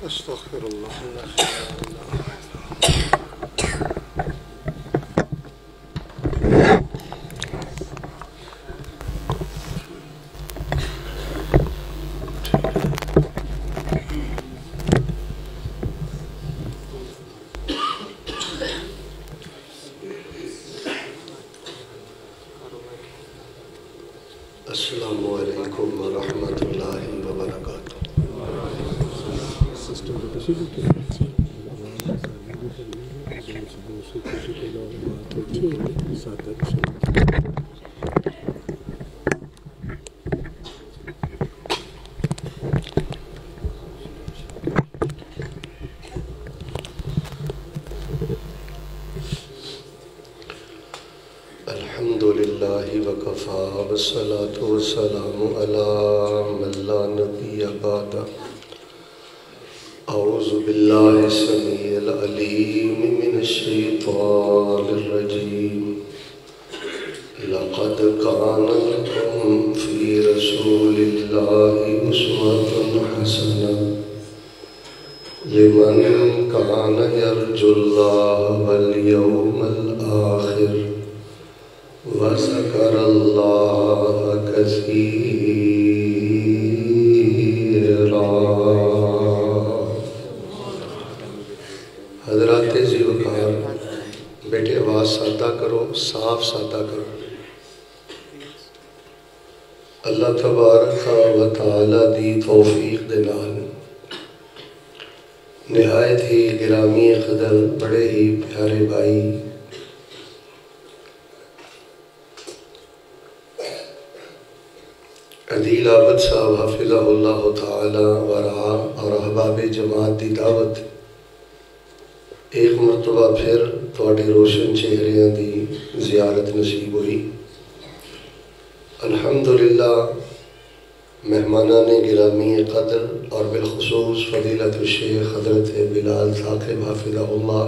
استغفر اللہ. السلام علیکم ورحمۃ اللہ وبرکاتہ. الحمدللہ وکفا والصلاة والسلام علی من لا نبی بعدہ. اعوذ باللہ السمیع العلیم من الشیطان الرجیم. لقد کان لکم فی رسول اللہ اسوۃ حسنہ لمن کان یرجو اللہ والیوم الآخر وذکر اللہ کثیرا. حضرات ذی وقار بیٹے آواز سادہ کرو، صاف سادہ کرو. اللہ تبارک و تعالی دی توفیق دے نال نہایت ہی گرامی قدر بڑے ہی پیارے بھائی عدیل عابد صاحب حفظہ اللہ تعالی ورعا اور احباب جماعت دی دعوت ایک مرتبہ پھر تواڈے روشن چہریاں دی زیارت نصیب ہوئی. الحمدللہ مہمانان گرامی قدر اور بالخصوص فضیلت الشیخ حضرت بلال ثاقب حفظہ اللہ،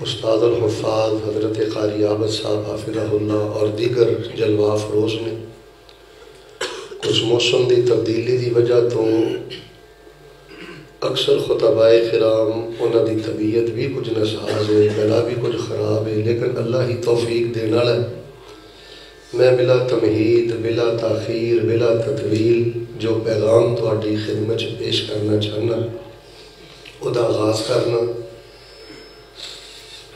استاد الحفاظ حضرت قاری عابد صاحب حفظہ اللہ اور دیگر جلوہ افروز نے کچھ موسم دی تبدیلی دی وجہ تو اکثر خطبائے کرام انہاں دی طبیعت بھی کچھ ناساز ہے، گلا بھی کچھ خراب ہے، لیکن اللہ ہی توفیق دے نال ہے. میں بلا تمہید، بلا تاخیر، بلا تطویل جو پیغام تواڈی خدمت پیش کرنا چاہنا او دا آغاز کرنا.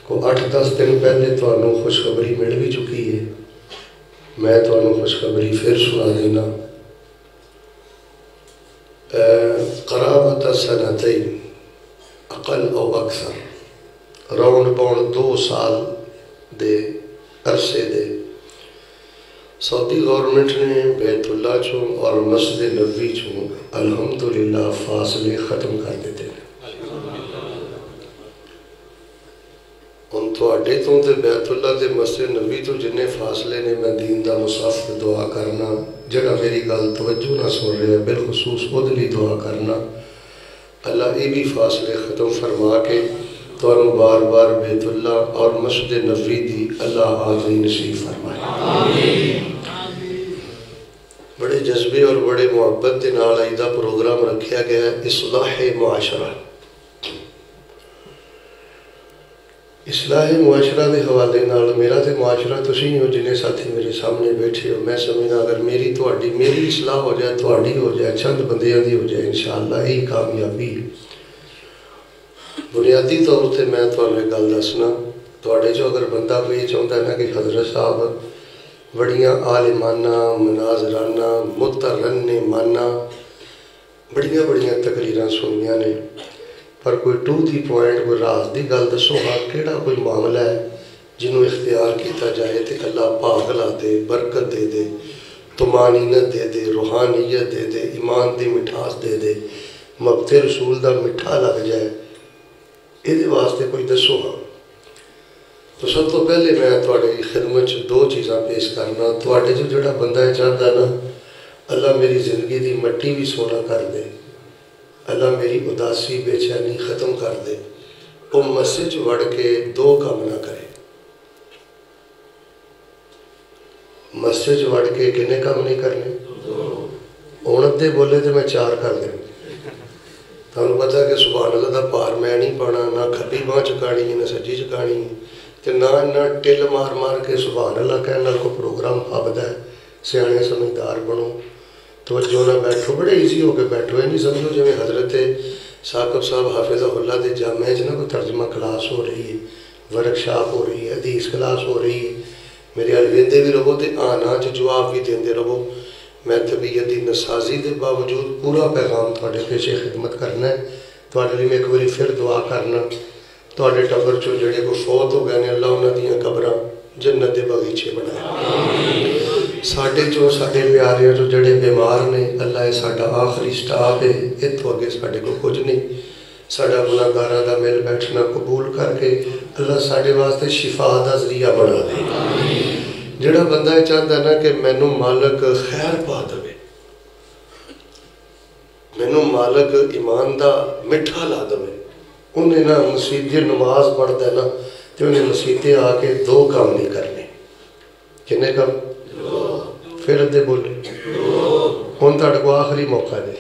کو 8-10 دن پہلے تانوں خوشخبری مل بھی چکی ہے، میں تانوں خوشخبری پھر سنا دینا. قرابت سنتین اقل او اکثر راؤنڈ باؤنڈ 2 سال دے عرصے دے سعودی گورنمنٹ نے بیت اللہ چوں اور مسجد نبوی چوں الحمدللہ فاصلے ختم کر دیتے ہیں. ان تواڈے تو تے بیت اللہ دے مسجد نبوی تو جننے فاصلے نے میں دین دا مسافر دعا کرنا جڑا میری گل توجہ نہ سن رہا ہے بالخصوص خود لی دعا کرنا اللہ یہ بھی فاصلے ختم فرما کے تانوں بار بار بیت اللہ اور مسجد نبوی دی اللہ حاضری نصیب فرمائے. آمین. بڑے جذبے اور بڑے محبت دے نال ایدہ پروگرام رکھیا گیا ہے اصلاح معاشرہ. اصلاح معاشرہ دے حوالے نال میرا تے معاشرہ تسی ہو جنہیں ساتھی میرے سامنے بیٹھے ہو. میں سمجھنا اگر میری اصلاح ہو جائے، تہاڈی ہو جائے، چند بندیاں دی ہو جائے، انشاءاللہ یہی کامیابی. بنیادی طور تے میں تہانوں ایک گل دسنا، تہاڈے جو اگر بندہ کوئی چاہتا ہے نا کہ حضرت صاحب بڑیاں عالمانہ، مناظرانہ، مترنمانہ بڑیاں تقریراں سنیاں نے، پر کوئی ٹو دی پوائنٹ کوئی راز دی گل دسو ہاں کیڑا کوئی معاملہ ہے جنہوں اختیار کیتا جائے تے اللہ پاک لا دے، برکت دے دے، طمانینت دے دے، روحانیت دے دے، ایمان دی مٹھاس دے دے، مبت رسول دا مٹھا لگ جائے، یہ واسطے کوئی دسو ہاں. تو سب تو پہلے میں تواڈی خدمت 2 چیزاں پیش کرنا. تواڈے جو جڑا بندہ ہے چاہتا نا اللہ میری زندگی دی مٹی بھی سونا کر دے، اللہ میری اداسی بے چینی ختم کر دے، وہ مسجد وڑ کے 2 کام نہ کرے. مسجد وڑ کے کنے کام نہیں کرنے؟ ادھے بولے تو میں 4 کر دیں. تمہیں پتا کہ سبحان اللہ دا بھار میں نہیں پانا, نہ کھبی باں چکانی نہ سجی چکانی, تے نہ ٹل مار مار کے سبحان اللہ کہنے نال کو پروگرام پابدا ہے. سیانے سمجھدار بنو, توجہ نہ بیٹھو, بڑے ایزی ہو کے بیٹھو. نہیں سمجھو جی حضرت ثاقب صاحب حافظہ اللہ دے جامعہ نہ کوئی ترجمہ کلاس ہو رہی ہے, ورکشاپ ہو رہی ہے, حدیث کلاس ہو رہی ہے. میرے حال ویندے بھی رہو تے آنا جواب بھی دیندے رہو. میں طبیعت دی نسازی دے باوجود پورا پیغام تھوڑے پیچھے خدمت کرنا ہے. تھوڑے لیے میں ایک باری پھر دعا کرنا, تھوڑے ٹبر چو جڑے کو فوت ہو گئے نے اللہ انہاں دیاں قبراں جنت دے باغیچے بنائے. ساڈے چو ساڈے پیارے جو جڑے بیمار نے اللہ یہ ساڈا آخری سٹاپ ہے, اتوں اگے ساڈے کو کچھ نہیں. ساڈا گناہگاراں دا مل بیٹھنا قبول کر کے اللہ ساڈے واسطے شفا دا ذریعہ بنا دے. جڑا بندہ یہ چاہتا نا کہ مینوں مالک خیر پا دے, مینوں مالک ایمان دا مٹھا لا دے, انہیں نا مسجد نماز پڑھتا ہے نا تو انہیں مسجدیں آ کے 2 کام نہیں کرنے. کنے کام؟ پھر ادھے بولے ہوں تھوڑے کو آخری موقع دے.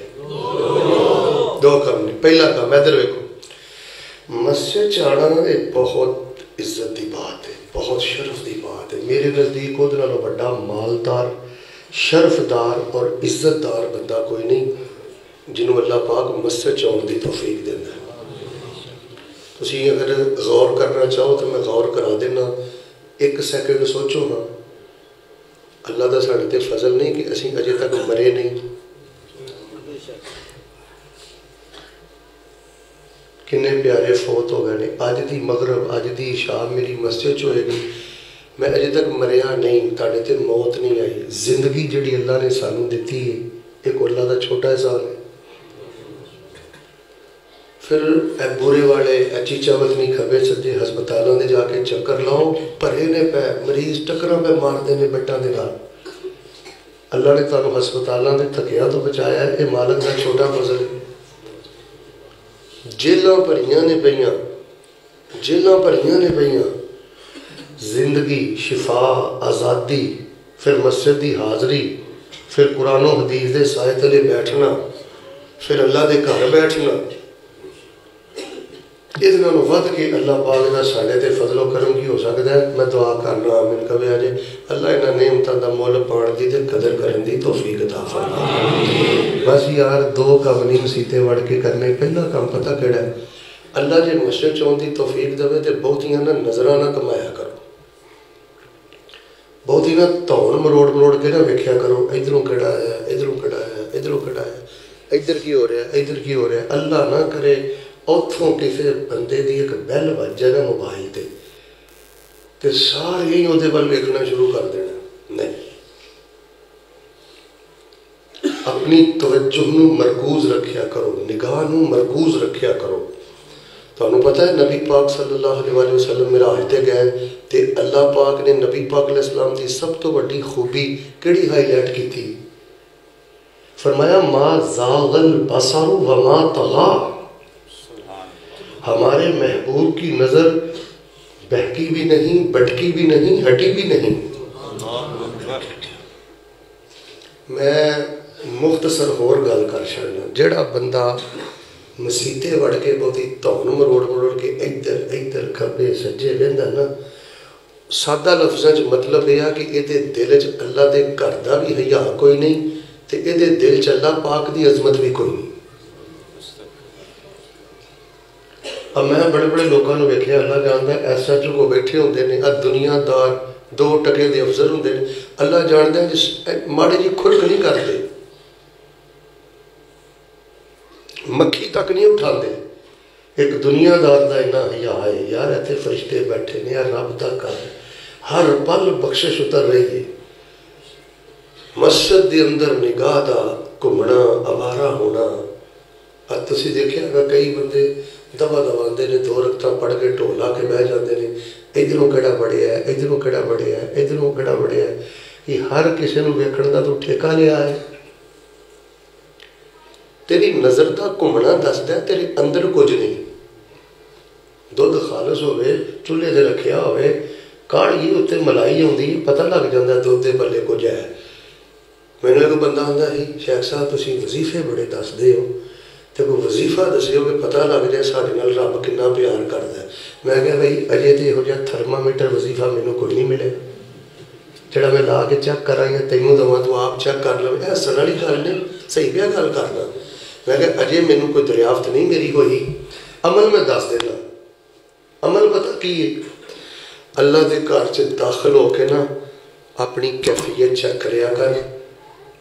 2 کام نہیں. پہلا کام ادھر ویکھو, مسجد چاڑھنا ایک بہت عزت دی بات ہے, بہت شرف دی بات ہے. میرے نزدیک وہ نالوں بڑا مالدار, شرفدار اور عزت دار بندہ کوئی نہیں جنہوں اللہ پاک مسجد چاؤن دی توفیق دینا ہے. تسی اگر غور کرنا چاہو تو میں غور کرا دینا. 1 سیکنڈ سوچو ہاں, اللہ دا ساڈے تے فضل نہیں کہ اسی اجے تک مرے نہیں. کنے پیارے فوت ہو گئے نے. اج دی مغرب اج دی عشاء میری مسجد ہوئے گی, میں اجے تک مریا نہیں, تاڑے تے موت نہیں آئی. زندگی جڑی اللہ نے سانوں دیتی ہے ایک اللہ دا چھوٹا احسان ہے. پھر اے بورے والے اے چیچا وطنی کھبے سجے ہسپتالوں دے جا کے چکر لاؤ, بھرے نے پہ مریض ٹکراں پہ مارتے نے بٹاں دے نال. اللہ نے تانوں ہسپتالوں دے تھکیا تو بچایا ہے, یہ مالک دا چھوٹا فضل ہے. جیلاں بھریاں نے پئیاں, جیلاں بھریاں نے پئیاں, زندگی, شفا, آزادی, پھر مسجد دی حاضری, پھر قرآن و حدیث دے سائے تلے بیٹھنا, پھر اللہ دے گھر بیٹھنا. اس نالوں ود کے اللہ پاک دا ساڈے تے فضل و کرم کی ہو سکتا ہے. میں دعا کرنا آمین کبھی آجے اللہ انہاں نعمتاں دا مول پان دی تے قدر کرن دی توفیق عطا فرمائے. بس یار 2 کام نہیں مسیتے وڑ کے کرنے. پہلا کام پتہ کیڑا ہے, اللہ جے مسجد چون دی توفیق دے تے بہتیاں نہ نظراں نہ کمایا کرو, بہتی نہ دھون مروڑ کے نہ ویکھیا کرو ادھروں کیڑا ہے, ادھروں کیڑا ہے, ادھروں کیڑا ہے, ادھر کی ہو رہا ہے, ادھر کی ہو رہا ہے. اللہ نہ کرے اتھوں کسی بندے دی ایک بیل بج جائے نا موبائل تے تے سارے ہی وہ ول ویکھنا شروع کر دینا. نہیں, اپنی توجہ نو مرکوز رکھیا کرو, نگاہ نو مرکوز رکھیا کرو. تانوں پتہ ہے نبی پاک صلی اللہ علیہ وسلم معراج تے گئے تے اللہ پاک نے نبی پاک علیہ السلام دی سب تو بڑی خوبی کیڑی ہائی لائٹ کی تھی؟ فرمایا ما زاغ البصر وما طغى. ہمارے محبوب کی نظر بہکی بھی نہیں, بٹکی بھی نہیں, ہٹی بھی نہیں. میں مختصر ہور گل کر چھڑنا. جڑا بندہ مسیتے وڑ کے بہتی دھون مروڑ کے ادھر کھبے سجے ویندا نا, سادہ لفظاں چ مطلب یہ کہ یہ دل چ اللہ دے گھر دا بھی حیا کوئی نہیں تے یہ دل چ اللہ پاک دی عظمت بھی کوئی نہیں. اب میں بڑے بڑے لوگوں نے ویکھیا, اللہ جاندا ہے ایس ایچ او کو بیٹھے ہوندے نے, دنیا دار 2 ٹکے دے افسر ہوندے نے, اللہ جاندا ہے جس ماڑے جی کھڑک نہیں کرتے, مکھی تک نہیں اٹھاندے. ایک دنیا دار دا اتنا حیا ہے یار, ایتھے فرشتے بیٹھے نے, یار رب دا گھر ہر پل بخشش اتر رہی ہے. مسجد دے اندر نگاہ دا گھومنا, آوارہ ہونا. اب تسی دیکھیا گا کئی بندے دبا دباندے نے, 2 رکعتاں پڑھ کے ٹول لا کے بہ جاندے نے, ادھروں کیڑا بڑھیا ہے, ادھروں کیڑا بڑھیا ہے, ادھروں کیڑا بڑھیا ہے. یہ ہر کسی نو ویکھن دا تو ٹھیکہ لیا ہے. تیری نظر دا گھومنا دسدا ہے تیرے اندر کچھ نہیں. دودھ خالص ہوئے, چولہے دے رکھیا ہوئے, کاڑھی اتنے ملائی ہوندی, پتہ لگ جاندہ دودھ دے بلے کچھ ہے. ਮੈਨੂੰ ਇੱਕ ਬੰਦਾ ਆਉਂਦਾ ਸੀ, ਸ਼ੇਖ ਸਾਹਿਬ ਤੁਸੀਂ ਵਜ਼ੀਫੇ ਬੜੇ ਦੱਸਦੇ ਹੋ, ਤੇ ਕੋਈ ਵਜ਼ੀਫਾ ਦੱਸਿਓ ਕਿ ਪਤਾ ਲੱਗ ਜਾਏ ਸਾਡੇ ਨਾਲ ਰੱਬ ਕਿੰਨਾ ਪਿਆਰ ਕਰਦਾ। ਮੈਂ ਕਿਹਾ ਬਈ ਅਜੇ ਤਾਂ ਇਹੋ ਜਿਹਾ ਥਰਮਾਮੀਟਰ ਵਜ਼ੀਫਾ ਮੈਨੂੰ ਕੋਈ ਨਹੀਂ ਮਿਲੇ ਜਿਹੜਾ ਮੈਂ ਲਾ ਕੇ ਚੈੱਕ ਕਰਾਂ ਜਾਂ ਤੈਨੂੰ ਦੇਵਾਂ ਤੂੰ ਆਪ ਚੈੱਕ ਕਰ ਲਵੇਂ। ਇਹ ਹੱਸਣ ਵਾਲੀ ਗੱਲ ਨਹੀਂ, ਸਹੀ ਪਿਆ ਗੱਲ ਕਰਨਾ। ਮੈਂ ਕਿਹਾ ਅਜੇ ਮੈਨੂੰ ਕੋਈ ਦਰਿਆਫਤ ਨਹੀਂ ਮੇਰੀ ਹੋਈ। ਅਮਲ ਮੈਂ ਦੱਸ ਦੇਣਾ। ਅਮਲ ਪਤਾ ਕੀ ਹੈ, ਅੱਲਾ ਦੇ ਘਰ 'ਚ ਦਾਖਲ ਹੋ ਕੇ ਨਾ ਆਪਣੀ ਕੈਫੀਅਤ ਚੈੱਕ ਕਰਿਆ ਕਰ।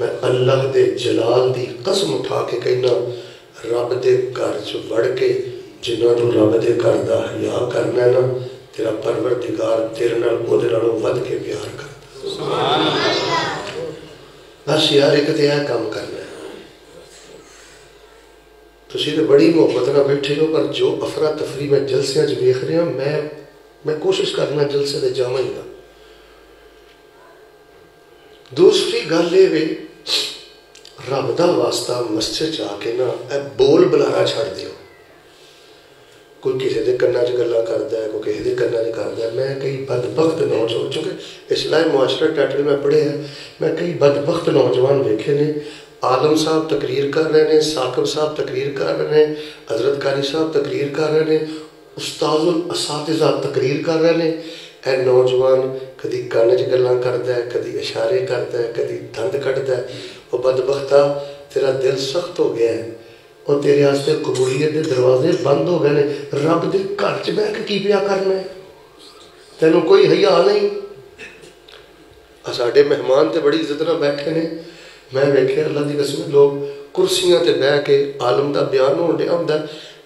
ਮੈਂ ਅੱਲਾਹ ਦੇ ਜਲਾਲ ਦੀ ਕਸਮ ਉਠਾ ਕੇ ਕਹਿਣਾ, ਰੱਬ ਦੇ ਘਰ 'ਚ ਵੜ ਕੇ ਜਿਨ੍ਹਾਂ ਨੂੰ ਰੱਬ ਦੇ ਘਰ ਦਾ ਹਯਾ ਕਰਨਾ ਨਾ, ਤੇਰਾ ਪਰਵਰਦਿਗਾਰ ਤੇਰੇ ਨਾਲ ਉਹਦੇ ਨਾਲੋਂ ਵੱਧ ਕੇ ਪਿਆਰ ਕਰਦਾ। ਸੁਭਾਨ ਅੱਲਾਹ। ਬਸ ਯਾਰ ਇੱਕ ਤੇ ਇਹ ਕੰਮ ਕਰਨਾ। ਤੁਸੀਂ ਤਾਂ ਬੜੀ ਮੁਹੱਬਤ ਨਾਲ ਬੈਠੇ ਹੋ, ਪਰ ਜੋ ਅਫਰਾ ਤਫਰੀ ਮੈਂ ਜਲਸਿਆਂ 'ਚ ਵੇਖ ਰਿਹਾ, ਮੈਂ ਕੋਸ਼ਿਸ਼ ਕਰਨਾ ਜਲਸੇ ਤੇ ਜਾਵਾਂ ਹੀ ਨਾ। ਦੂਸਰੀ ਗੱਲ ਇਹ ਵੇ, ਰੱਬ ਦਾ ਵਾਸਤਾ ਮਸਜਿਦ 'ਚ ਆ ਕੇ ਨਾ ਇਹ ਬੋਲ ਬੁਲਾਰਾ ਛੱਡ ਦਿਓ। ਕੋਈ ਕਿਸੇ ਦੇ ਕੰਨਾਂ 'ਚ ਗੱਲਾਂ ਕਰਦਾ ਹੈ, ਕੋਈ ਕਿਸੇ ਦੇ ਕੰਨਾਂ 'ਚ ਕਰਦਾ। ਮੈਂ ਕਈ ਬਦਬਖਤ ਨੌਜਵਾਨ, ਕਿਉਂਕਿ ਇਸਲਾਹੀ ਮੁਆਸ਼ਰਾ ਟਾਈਟਲ ਮੈਂ ਪੜ੍ਹਿਆ, ਮੈਂ ਕਈ ਬਦਬਖਤ ਨੌਜਵਾਨ ਵੇਖੇ ਨੇ। ਆਲਮ ਸਾਹਿਬ ਤਕਰੀਰ ਕਰ ਰਹੇ ਨੇ, ਸਾਕਿਬ ਸਾਹਿਬ ਤਕਰੀਰ ਕਰ ਰਹੇ ਨੇ, ਹਜ਼ਰਤ ਕਾਰੀ ਸਾਹਿਬ ਤਕਰੀਰ ਕਰ ਰਹੇ ਨੇ, ਉਸਤਾਜ਼ੁਲ ਅਸਾਤਿਜ਼ਾ ਤਕਰੀਰ ਕਰ ਰਹੇ ਨੇ। ਇਹ ਨੌਜਵਾਨ ਕਦੀ ਕੰਨ 'ਚ ਗੱਲਾਂ ਕਰਦਾ ਹੈ, ਕਦੀ ਇਸ਼ਾਰੇ ਕਰਦਾ ਹੈ, ਕਦੀ ਦੰਦ ਕੱਢਦਾ ਹੈ। ਉਹ ਬਦਬਖਤਾ ਤੇਰਾ ਦਿਲ ਸਖਤ ਹੋ ਗਿਆ ਹੈ, اور تیرے واسطے قبولیت کے دروازے بند ہو گئے. رب دے گھر چ بہ کے کی پیا کرنا ہے؟ تینوں کوئی حیا نہیں. ساڈے مہمان تے بڑی عزت نال بیٹھے نے. میں ویکھیا اللہ دی قسم لوگ کرسیاں تے بہ کے عالم دا بیان ہون ڈیا ہوندا،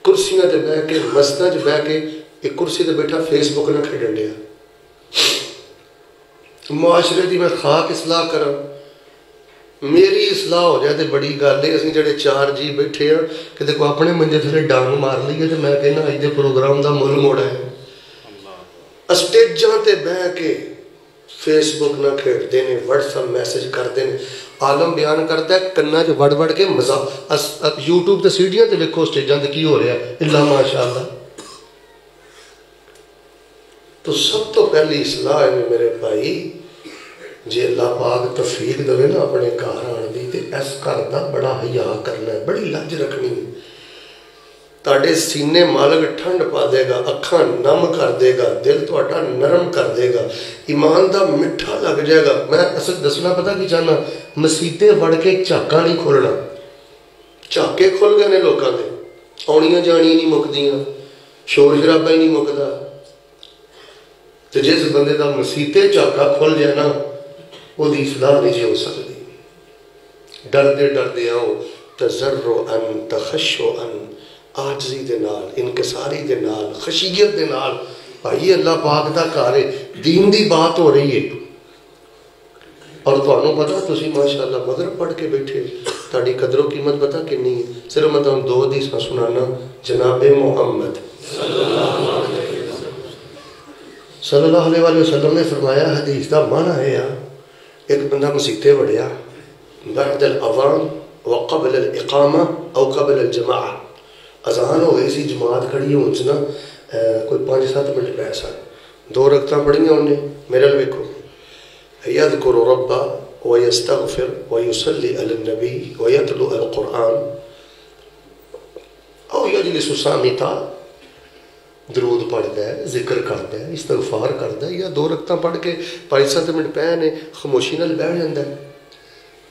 کرسیاں تے بہ کے مسجداں چ بہ کے ایک کرسی تے بیٹھا فیس بک نہ کھیڈن ڈیا. معاشرے دی میں خاک اصلاح کراں، میری اصلاح ہو جائے تو بڑی گل ہے. اسی جڑے چار جی بیٹھے ہیں کہ دیکھو اپنے منجے تھلے ڈانگ مار لیے تو میں کہنا اج دے پروگرام دا مل موڑا ہے. اسٹیجاں تے بہ کے فیس بک نہ کھیڈتے ہیں، واٹس ایپ میسج کرتے ہیں. عالم بیان کرتا ہے کنا چ وڑ وڑ کے مزاق. یوٹیوب تے سیڈیاں تے ویکھو اسٹیجاں تے کی ہو رہا ہے، اللہ ماشاء اللہ. تو سب تو پہلی اصلاح ہے میرے بھائی، جی اللہ پاک توفیق دے نا اپنے گھر آن دی تے اس گھر دا بڑا حیا کرنا ہے، بڑی لج رکھنی ہے. تاڑے سینے مالک ٹھنڈ پا دے گا، اکھاں نم کر دے گا، دل تہاڈا نرم کر دے گا، ایمان دا مٹھا لگ جائے گا. میں اصل دسنا پتہ کی چاہنا، مسیتے وڑ کے جھاکاں نہیں کھولنا. جھاکے کھل گئے نے لوکاں دے، آنیاں جانیاں نہیں مکدیاں، شور شرابہ ہی نہیں مکدا. تے جس بندے دا مسیتے جھاکا کھل جائے نا، وہ دی اصلاح نہیں ہو سکتی. ڈردے ڈردے آؤ، تضرعاً تخشعاً، آجزی دے نال، انکساری دے نال، خشیت دے نال. بھائی اللہ پاک دا کارے، دین دی بات ہو رہی ہے. اور تو انہوں پتا تسی ماشاءاللہ مغرب پڑھ کے بیٹھے، تاڑی قدر و قیمت پتا کنی ہے. صرف میں تو دو حدیث سنانا. جناب محمد صلی اللہ علیہ وسلم نے فرمایا، حدیث دا معنی ہے ایک بندہ مسیتے وڑیا بعد الاذان وقبل الاقامہ او قبل الجماعہ. اذان ہو گئی سی، جماعت کھڑی ہونچنا کوئی 5-7 منٹ پہ سن. 2 رکعتاں پڑھیاں انہیں. میرے ویکھو، یذکر ربہ ویستغفر ویصلی علی النبی ویتلو القرآن او یجلس صامتا. درود پڑھتا ہے، ذکر کرتا ہے، استغفار کرتا ہے، یا 2 رکعتاں پڑھ کے 5-7 منٹ پہ نے خاموشی نال بیٹھ جاندا ہے.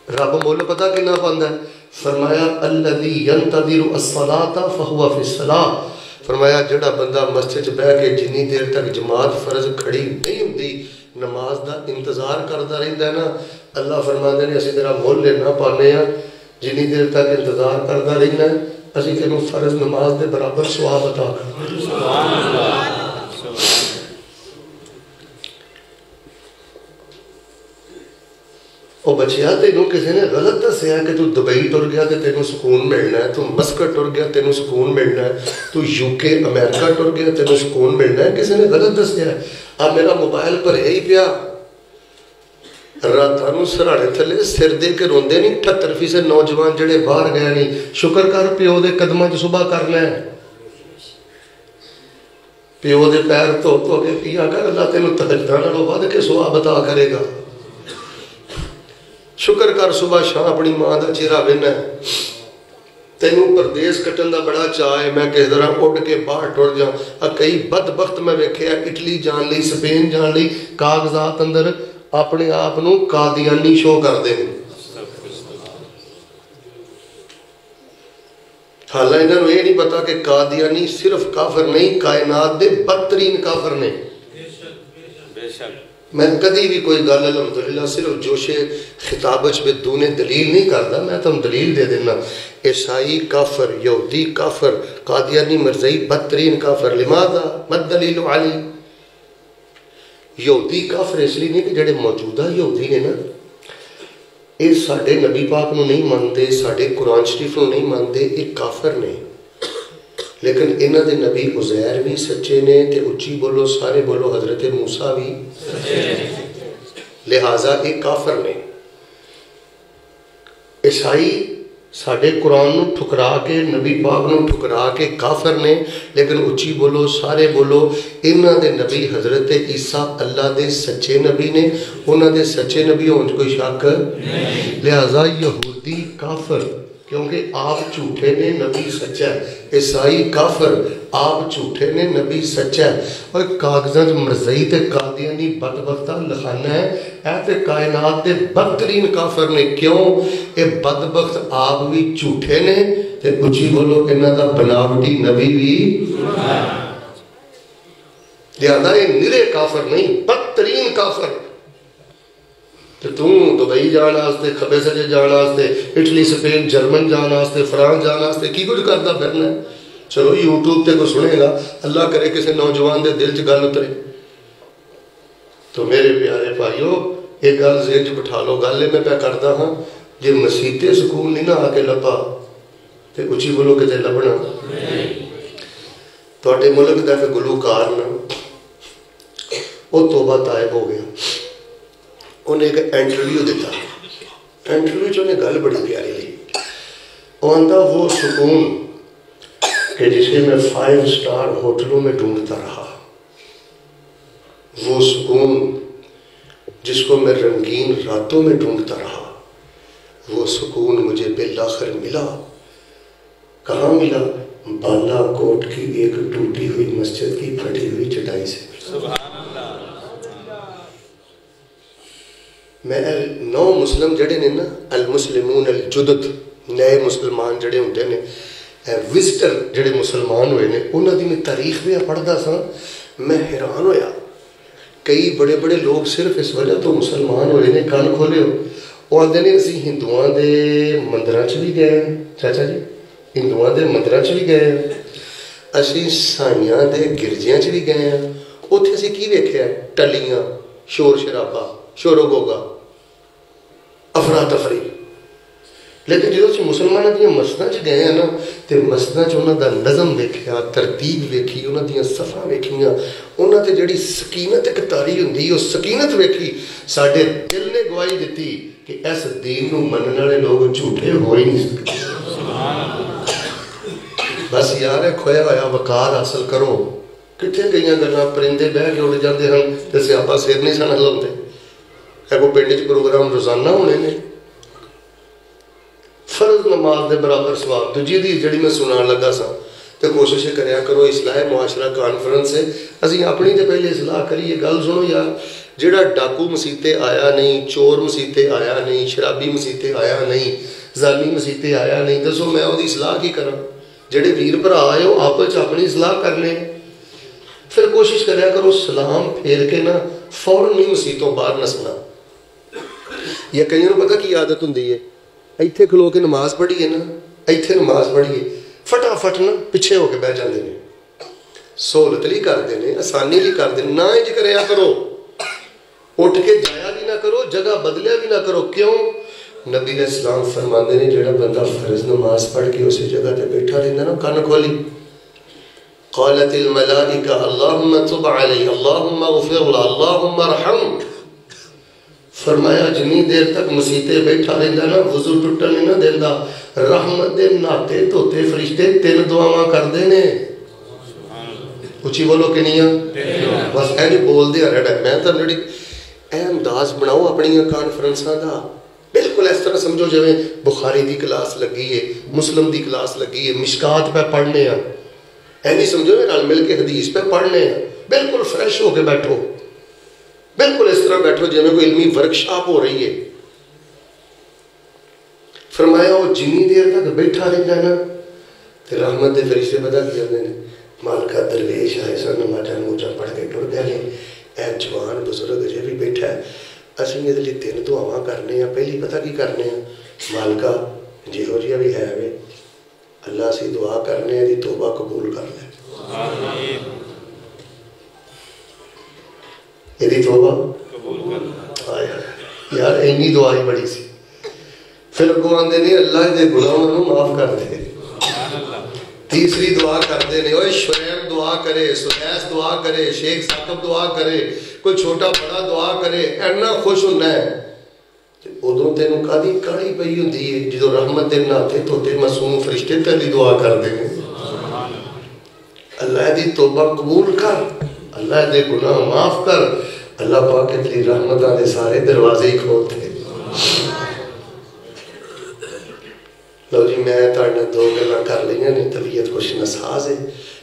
رب مول پتہ کنا پاندا ہے؟ فرمایا الذی ینتظر الصلاۃ فہو فی الصلاۃ. فرمایا جڑا بندہ مسجد چ بیٹھ کے جنی دیر تک جماعت فرض کھڑی نہیں ہوندی نماز دا انتظار کرتا رہندا ہے نا، اللہ فرماندے نے اسی تیرا مول لینا پانے ہاں. جنی دیر تک انتظار کرتا رہنا ہے اسی تینوں فرض نماز دے برابر ثواب عطا کرنا. سبحان اللہ. او بچیا تینوں کسی نے غلط دسیا کہ تو دبئی ٹر گیا تے تینوں سکون ملنا ہے، تو مسکٹ ٹر گیا تینوں سکون ملنا ہے، تو UK امریکہ ٹر گیا تینوں سکون ملنا ہے. کسی نے غلط دسیا ہے. اب میرا موبائل پر ہے ہی پیا، راتانوں سراڑے تھلے سر دے کے روندے نہیں 78% نوجوان جڑے باہر گئے نہیں. شکر کر پیو دے قدماں چ صبح کرنا ہے. پیو دے پیر دھو کے پیا کر، اللہ تینوں تہجداں نالوں ود کے ثواب عطا کرے گا۔ شکر کر صبح شام اپنی ماں دا چہرہ وینا ہے۔ تینوں پردیس کٹن دا بڑا چاہ ہے، میں کس طرح اڑ کے باہر ٹر جاؤں۔ کئی بدبخت میں ویکھیا اٹلی جان لی، سپین جان لی، کاغذات اندر اپنے آپ نو قادیانی شو کر دیں۔ حالانکہ انہوں نے یہ نہیں پتا کہ قادیانی صرف کافر نہیں، کائنات دے بدترین کافر نے۔ میں کدی بھی کوئی گل الحمدللہ صرف جوش خطابچ بدون دلیل نہیں کرتا، میں تم دلیل دے دینا۔ عیسائی کافر، یہودی کافر، قادیانی مرزائی بدترین کافر۔ لماذا؟ مد دلیل علی؟ یہودی کافر اس لیے نہیں کہ جڑے موجودہ یہودی نے نا، یہ ساڑھے نبی پاک نو نہیں مانتے، ساڑھے قرآن شریف نو نہیں مانتے، یہ کافر نے۔ لیکن انہاں دے نبی عزیر بھی سچے نے، تے اچھی بولو سارے بولو حضرت موسیٰ بھی لہٰذا یہ کافر نے۔ عیسائی ساڑھے قرآن نو ٹھکرا کے، نبی پاک نو ٹھکرا کے کافر نے، لیکن اچھی بولو سارے بولو انہاں دے نبی حضرت عیسیٰ اللہ دے سچے نبی نے، انہاں دے سچے نبی ہون کوئی شک نہیں۔ لہٰذا یہودی کافر کیونکہ آپ جھوٹے نے، نبی سچا ہے۔ عیسائی کافر آپ جھوٹے نے، نبی سچا ہے۔ اور کاغذاں مرزائی تے قادیانی بدبختہ لکھانا ہے، اے تے کائنات دے بدترین کافر نے۔ کیوں؟ اے بدبخت آپ بھی جھوٹے نے، تے اچھی بولو انہاں دا بناوٹی نبی بھی لہذا یہ نرے کافر نہیں، بدترین کافر۔ تو تم دبئی جانا آستے، کھبے سجے جانا آستے، اٹلی سپین جرمن جانا آستے، فرانس جانا آستے کی کچھ کرتا پھرنا ہے؟ چلو یوٹیوب تے کو سنے گا، اللہ کرے کسی نوجوان دے دل چ گل اترے۔ تو میرے پیارے بھائیو ایک گل ذہن چ بٹھا لو، گل میں پہ کرتا ہاں، جی مسیتے سکون نہیں نہ آ کے لبا تے اچھی بولو کتے لبنا۔ تواڈے ملک دا کہ گلوکار نا وہ توبہ طائب ہو گیا، انہیں ایک انٹرویو دیتا، انٹرویو چ انہیں گل بڑی پیاری لی، وہ آندا وہ سکون کہ جسے میں 5 اسٹار ہوٹلوں میں ڈھونڈتا رہا، وہ سکون جس کو میں رنگین راتوں میں ڈھونڈتا رہا، وہ سکون مجھے بالآخر ملا۔ کہاں ملا؟ بالا کوٹ کی ایک ٹوٹی ہوئی مسجد کی پھٹی ہوئی چٹائی سے۔ میں 9 مسلم جڑے نے نا، المسلمون الجدد، نئے مسلمان جڑے ہوندے نے، وزٹر جڑے مسلمان ہوئے نے، انہاں دی میں تاریخ بھی پڑھدا سا، میں حیران ہویا۔ کئی بڑے بڑے لوگ صرف اس وجہ تو مسلمان ہوئے نے، کان کھولے ہو، وہ آندے نے اسی ہندوؤں دے مندراں چ بھی گئے ہیں، چاچا جی ہندوؤں دے مندراں چ بھی گئے ہیں، اسی سائیاں دے گرجیاں چ بھی گئے ہیں، اوتھے اسی کی ویکھیا؟ ٹلیاں، شور شرابہ، شور و گوگا، افراتفری۔ لیکن جدو سے مسلمانوں دیا مسجداں چ گئے ہیں نا، تے مسجداں چ انہاں دا نظم ویکھیا، ترتیب ویکھی، انہاں دیاں صفاں ویکھیاں، انہاں تے جڑی سکینت ایک تاری ہوندی، وہ سکینت ویکھی، ساڈے دل نے گواہی دیتی کہ اس دین نو منن والے لوگ جھوٹے ہو ہی نہیں سکتے۔ بس یار ہے کھویا ہوا وقار حاصل کرو۔ کتنے گئیاں گلاں، پرندے بہ کے اڑ جاندے ہن تے سیابا سیر نہیں سن ہلاندے۔ ہے کوئی پنڈ چ پروگرام روزانہ ہونے نے، فرض نماز دے برابر ثواب۔ دوجی دی جڑی میں سنان لگا سا تے کوشش کریا کرو، اصلاح معاشرہ کانفرنس ہے، اسی اپنی تے پہلے اصلاح کریے۔ گل سنو یار، جڑا ڈاکو مسیتے آیا نہیں، چور مسیتے آیا نہیں، شرابی مسیتے آیا نہیں، زانی مسیتے آیا نہیں، دسو میں وہ اصلاح کی کراں؟ جڑے ویر بھرا آئے ہو آپس اپنی اصلاح کر لیں۔ پھر کوشش کریا کرو سلام پھیر کے نا فوراً نہیں مسیتوں باہر نسنا۔ یا کئیوں پتہ کی عادت ہوندی ہے، ایتھے کھلو کے نماز پڑھیے نا، ایتھے نماز پڑھیے، فٹافٹ نا پیچھے ہو کے بہ جاندے نے، سہولت لی کر دینے، آسانی لی کر دینے۔ نہ انج کریا کرو، اٹھ کے جایا بھی نہ کرو، جگہ بدلیا بھی نہ کرو۔ کیوں؟ نبی علیہ السلام فرماندے نے جڑا بندہ فرض نماز پڑھ کے اسی جگہ تے بیٹھا رہندا نا، کان کھولی، قالت الملائکہ اللہم تب علی، اللہم اغفر له، اللہم ارحم۔ فرمایا جنی دیر تک مسیتے بیٹھا رہندا نا، وضو ٹوٹن نہیں نہ دیندا، رحمت دے ناتے توتے فرشتے 3 دعاواں کردے نے۔ اچھی بولو کہ نہیں بس اے جی بول دیا رہنا ہے. میں تو نڑی اے انداز بناؤ اپنی کانفرنساں دا بالکل اس طرح سمجھو جویں بخاری دی کلاس لگی ہے, مسلم دی کلاس لگی ہے, مشکات پہ پڑھنے ہیں, اے نہیں سمجھو رل مل کے حدیث پہ پڑھنے ہیں, بالکل فریش ہو کے بیٹھو, بالکل اس طرح بیٹھو جویں کوئی علمی ورکشاپ ہو رہی ہے. فرمایا وہ جنی دیر تک بیٹھا رہتا ہے نا تو رحمت دے فرشتے پتہ کیا نے مالکہ درویش آئے سن نمازاں نمازاں پڑھ کے ٹر گئے نے, اے جوان بزرگ جے بھی بیٹھا ہے اسی یہ لیے 3 دعاواں کرنے ہیں. پہلی پتہ کی کرنے ہیں, مالکہ جہو جہا بھی ہے وے اللہ اسی دعا کرنے دی توبہ قبول کر لے, یہ توبہ قبول کر یار اینی دعا ہی بڑی سی. پھر اگوں آندے نے اللہ دے گناہاں نوں معاف کر دے. تیسری دعا کرتے ہیں اوے شعیب دعا کرے, سدیس دعا کرے, شیخ ثاقب دعا کرے, کوئی چھوٹا بڑا دعا کرے, اینا خوش ہونا ہے. ادوں تینوں کادی کاڑی پئی ہوندی ہے جدوں رحمت دے ناتے توتے معصوم فرشتے تیری دعا کردے ہیں. اللہ دی توبہ قبول کر, اللہ دے گناہ معاف کر, اللہ پاک تیری رحمتاں دے سارے دروازے ہی کھولتے. لو جی میں تاڑنا 2 گلاں کر لئیاں نے, طبیعت کچھ نساز ہے,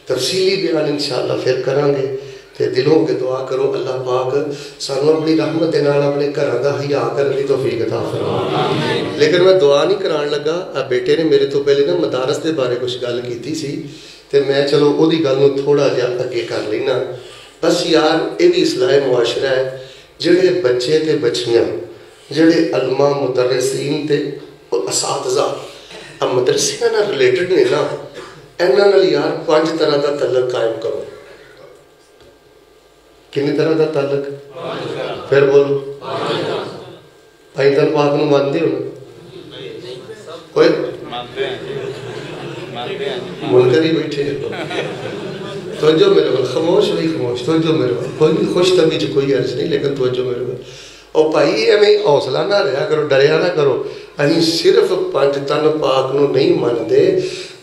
تفصیلی بیان انشاءاللہ پھر کریں گے. تے دلوں کے دعا کرو اللہ پاک سانو اپنی رحمت دے نال اپنے گھراں دا حیا کرنے دی توفیق عطا فرمائے. لیکن میں دعا نہیں کران لگا, بیٹے نے میرے تو پہلے نا مدارس دے بارے کچھ گل کیتی سی تے میں چلو او دی گل نوں تھوڑا جہا اگے کر لینا. بس یار یہ بھی اصلاح معاشرہ ہے, جڑے بچے تے بچیاں جڑے علماء مدرسین تے اساتذہ مدرسے نہ ریلیٹڈ نے نا, اینا نال یار 5 طرح دا تعلق قائم کرو. کتنی طرح دا تعلق؟ پھر بولو 5 طرح پاک نو مانتے ہو نا؟ کوئی منکر ہی بیٹھے توجہ میرے بل, خاموش ہوئی خاموش, توجہ میرے بل, کوئی نہیں خوش طبی چ کوئی عرض نہیں, لیکن توجہ میرے بل. اور بھائی ہمیں حوصلہ نہ رہا کرو, ڈریا نہ کرو. اسی صرف 5 تن پاک نو نہیں مانتے,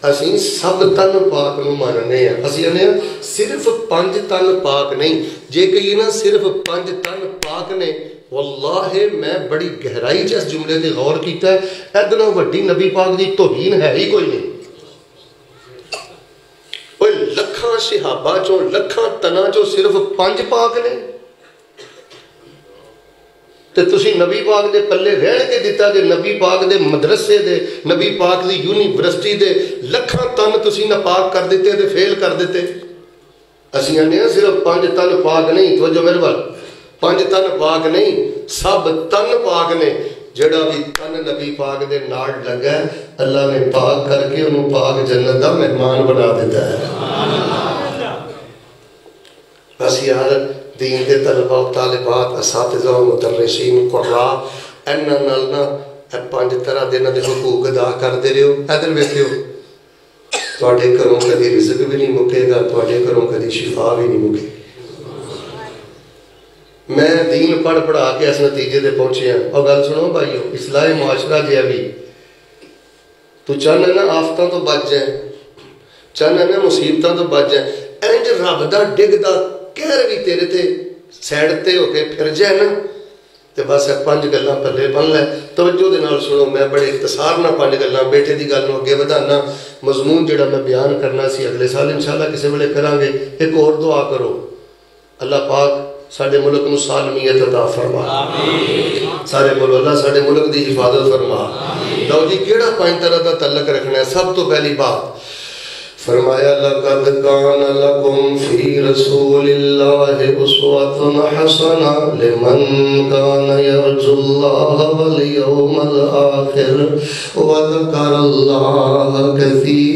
اسی سب تن پاک نو ماننے ہیں. اسی آنے صرف 5 تن پاک نہیں, جے کہیے نا صرف 5 تن پاک نے, واللہ میں بڑی گہرائی چ اس جملے تے غور کیتا ہے. ادنا وڈی نبی پاک دی توہین ہے ہی کوئی نہیں. اوے لکھاں صحابہ چوں لکھاں تناں چوں صرف 5 پاک نے, تے تسی نبی پاک دے پلے رہن کے دیتا کہ نبی پاک دے مدرسے دے, نبی پاک دی یونیورسٹی دے لکھاں تن تسی نہ پاک کر دیتے تے فیل کر دیتے. اسی آنے ہیں صرف 5 تن پاک نہیں, توجہ میرے بال, 5 تن پاک نہیں, سب تن پاک نے. جڑا بھی تن نبی پاک دے نال لگا ہے اللہ نے پاک کر کے انہوں پاک جنت دا مہمان بنا دیتا ہے. بس یار دین دے طلبہ و طالبات, اساتذہ و مدرسین, قراء, اینا نالنا 5 طرح دے نہ دے حقوق ادا کر دے رہے ہو. ادھر بیٹھے ہو, تواڈے گھروں کدی رزق بھی نہیں مکے گا, تواڈے گھروں کدی شفا بھی نہیں مکے. میں دین پڑھ پڑھا کے اس نتیجے دے پہنچے ہیں. اور گل سنو بھائیو, اصلاح معاشرہ جے بھی تو چاہنا نا آفتاں تو بچ جائیں, چاہنا نا مصیبتاں تو بچ جائیں, انج رب دا ڈگ دا کہر بھی تیرے تے سیڑتے ہو کے پھر جائے نا تے بس 5 گلاں پلے بن لے. توجہ دے نال سنو, میں بڑے اختصار نہ 5 گلاں بیٹے دی گل نوں اگے ودانا. مضمون جڑا میں بیان کرنا سی اگلے سال انشاءاللہ کسے ویلے کران گے. ایک اور دعا کرو, اللہ پاک ساڈے ملک نو سالمیت عطا فرما. آمین. سارے بولو اللہ ساڈے ملک دی حفاظت فرما. لو جی کیڑا 5 طرح دا تعلق رکھنا ہے. سب تو پہلی بات فرمایا لَقَدْ كَانَ لَكُمْ فِي رَسُولِ اللَّهِ أُسْوَةٌ حَسَنَةٌ لِمَنْ كَانَ يَرْجُو اللَّهَ وَالْيَوْمَ الْآخِرَ وَذَكَرَ اللَّهَ كَثِيرًا.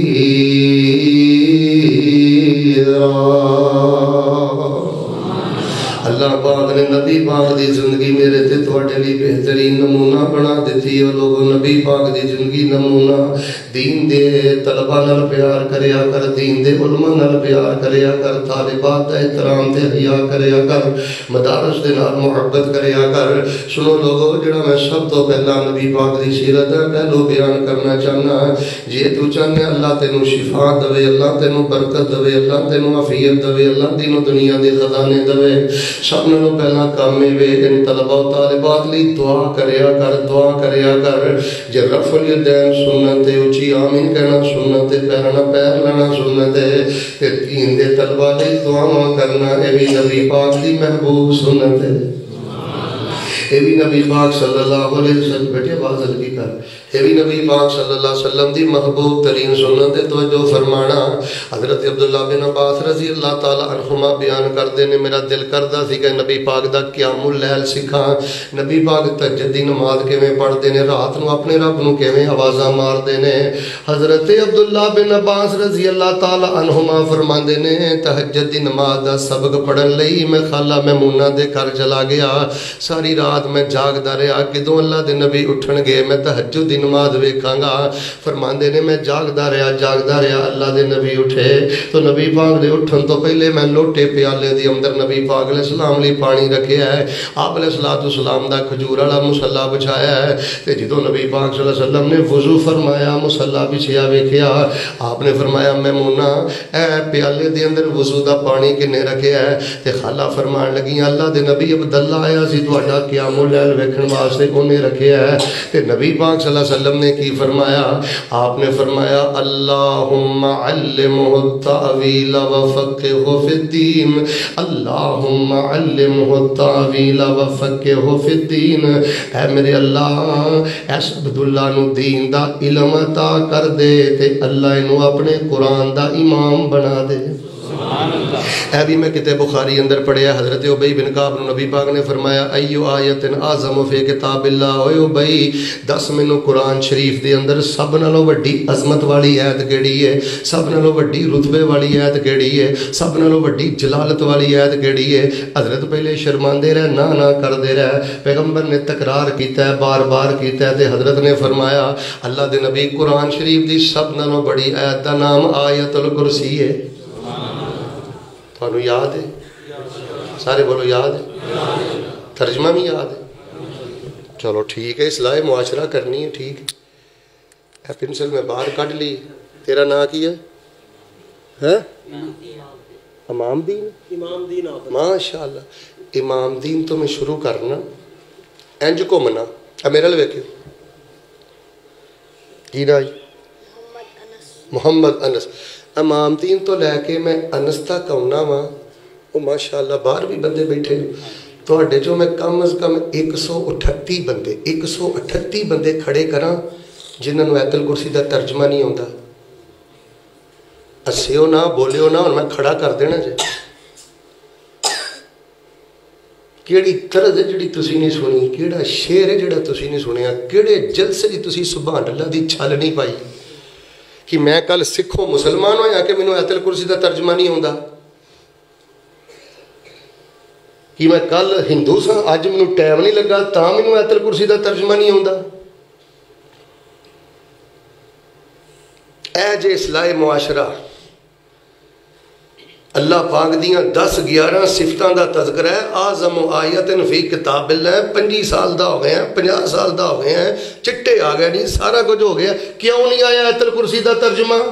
اللہ پاک نے نبی پاک دی زندگی میرے تے تواڈے لئی بہترین نمونہ بنا دیتی ہے لوگوں نبی پاک دی زندگی نمونہ دین دے طلبہ نال پیار کریا کر دین دے علماء نال پیار کریا کر طالبات دا احترام تے حیا کریا کر مدارس دے نال محبت کریا کر سنو لوگوں جڑا میں سب تو پہلا نبی پاک دی سیرت ہے پہلو بیان کرنا چاہنا جی تو چاہنے اللہ تینوں شفا دوے اللہ تینوں برکت دوے اللہ تینوں عافیت دوے اللہ تینوں دنیا دے خزانے دوے سب نالوں پہلا کام وے ان طلبہ و طالبات لی دعا کریا کر جے رفع الیدین سنت ہے اچھی آمین کہنا سنت ہے پیرنا پیر لینا سنت ہے پھر دین دے طلبہ لی دعا کرنا اے بھی نبی پاک دی محبوب سنت ہے اے بھی نبی پاک صلی اللہ علیہ وسلم بیٹھے آواز ہلکی کر اے بھی نبی پاک صلی اللہ علیہ وسلم دی محبوب ترین سنت توجہ فرمانا حضرت عبداللہ بن عباس رضی اللہ تعالیٰ عنہما بیان کر دینے میرا دل کردہ سی کہ نبی پاک دا قیام اللیل سکھا نبی پاک تہجد دی نماز کے میں پڑھ دینے رات نو اپنے رب نو کے میں آوازاں مار دینے حضرت عبداللہ بن عباس رضی اللہ تعالیٰ عنہما فرمان دینے تہجد دی نماز دا سبق پڑھن لئی میں خالہ میمونہ دے گھر چلا گیا ساری رات میں جاگ دا رہا کدوں اللہ دے نبی اٹھن گئے میں تہجد دی نماز ویکھاں گا فرماندے نے میں جاگدا رہا اللہ دے نبی اٹھے تو نبی پاک دے اٹھن تو پہلے میں لوٹے پیالے دی اندر نبی پاک علیہ السلام لی پانی رکھیا ہے آپ علیہ السلام دا کھجور والا مصلا بچھایا ہے تے جدوں نبی پاک صلی اللہ علیہ وسلم نے وضو فرمایا مصلا بچھیا ویکھیا آپ نے فرمایا میمونہ اے پیالے دے اندر وضو دا پانی کنے رکھیا ہے تے خالہ فرمان لگی اللہ دے نبی عبداللہ آیا سی تہاڈا قیام اللیل ویکھن واسطے اونے رکھیا ہے تے نبی پاک صلی اللہ علیہ وسلم نے کی فرمایا آپ نے فرمایا اللہم علمہ التعویل وفقہ فی الدین اللہم علمہ التعویل وفقہ فی الدین اے میرے اللہ اس عبداللہ نو دین دا علم عطا کر دے تے اللہ انہوں اپنے قرآن دا امام بنا دے اے بھی میں کتاب بخاری اندر پڑھیا حضرت عبی بن کعب نبی پاک نے فرمایا ایو آیت اعظم فی کتاب اللہ اوے عبی دس منو قرآن شریف دے اندر سب نالوں وڈی عظمت والی آیت کیڑی ہے سب نالوں وڈی رتبے والی آیت کیڑی ہے سب نالوں وڈی جلالت والی آیت کیڑی ہے حضرت پہلے شرماندے رہے نہ کر دے رہے پیغمبر نے تکرار کیتا ہے بار بار کیتا ہے تے حضرت نے فرمایا اللہ دے نبی قرآن شریف دی سب نالوں بڑی آیت دا نام آیت الکرسی ہے تھانو یاد ہے سارے بولو یاد ہے ترجمہ بھی یاد ہے چلو ٹھیک ہے اصلاح معاشرہ کرنی ہے ٹھیک ہے پنسل میں باہر کٹ لی تیرا نام کی ہے امام دین ماشاءاللہ امام دین تو میں شروع کرنا انج کو منا میرے لئے ویکھو کی نائی محمد انس امام دین تو لے کے میں انس تک آنا وا وہ ماشاءاللہ باہر بھی بندے بیٹھے تو اڈے جو میں کم از کم 138 بندے کھڑے کراں جنہوں نے آیت الکرسی دا ترجمہ نہیں ہوتا ہسیو نہ بولیو نہ اور میں کھڑا کر دینا جے کیڑی طرز ہے جڑی تسی نہیں سنی کیڑا شعر ہے جڑا تسی نہیں سنیا کیڑے جلسے دی تسی سبحان اللہ دی چھل نہیں پائی کہ میں کل سکھوں مسلمان ہوں یا کہ میں آیت الکرسی دا ترجمہ نہیں ہوندا کہ میں کل ہندو سا آج میں ٹائم نہیں لگا تا میں آیت الکرسی دا ترجمہ نہیں ہوندا اے جے اصلاح معاشرہ اللہ پاک دیاں 10-11 صفتاں دا تذکرہ ہے اعظم آیت فی کتاب اللہ 25 سال دا ہو گئے ہیں 50 سال دا ہو گئے ہیں چٹے آ گئے نہیں سارا کچھ ہو گیا کیوں نہیں آیا آیت الکرسی دا ترجمہ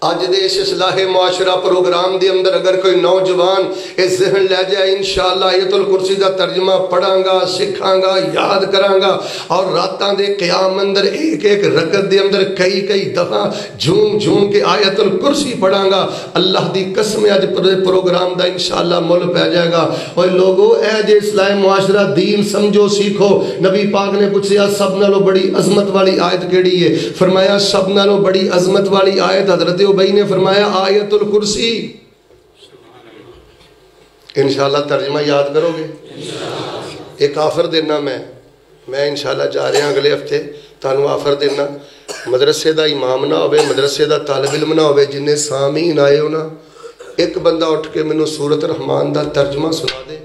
آج دے اس اصلاح معاشرہ پروگرام دے اندر اگر کوئی نوجوان اس ذہن لے جائے انشاءاللہ آیت الکرسی دا ترجمہ پڑھاں گا سکھاں گا یاد کراں گا اور راتاں دے قیام اندر ایک رکعت دے اندر کئی دفعہ جھوم کے آیت الکرسی پڑھاں گا اللہ دی قسم آج پروگرام دا انشاءاللہ مل پہ جائے گا اور لوگوں اے جے اصلاح معاشرہ دین سمجھو سیکھو نبی پاک نے پوچھا سب نالوں بڑی عظمت والی آیت کیڑی ہے فرمایا سب نالوں بڑی عظمت والی آیت حضرت عبی نے فرمایا آیت الکرسی انشاءاللہ ترجمہ یاد کرو گے ایک آفر دینا میں انشاءاللہ جا رہے ہیں اگلے ہفتے تانوں آفر دینا مدرسے دا امام نہ ہوئے مدرسے دا طالب علم نہ ہوئے جنہیں سامعین آئے ہو نا ایک بندہ اٹھ کے مینوں سورت رحمان دا ترجمہ سنا دے،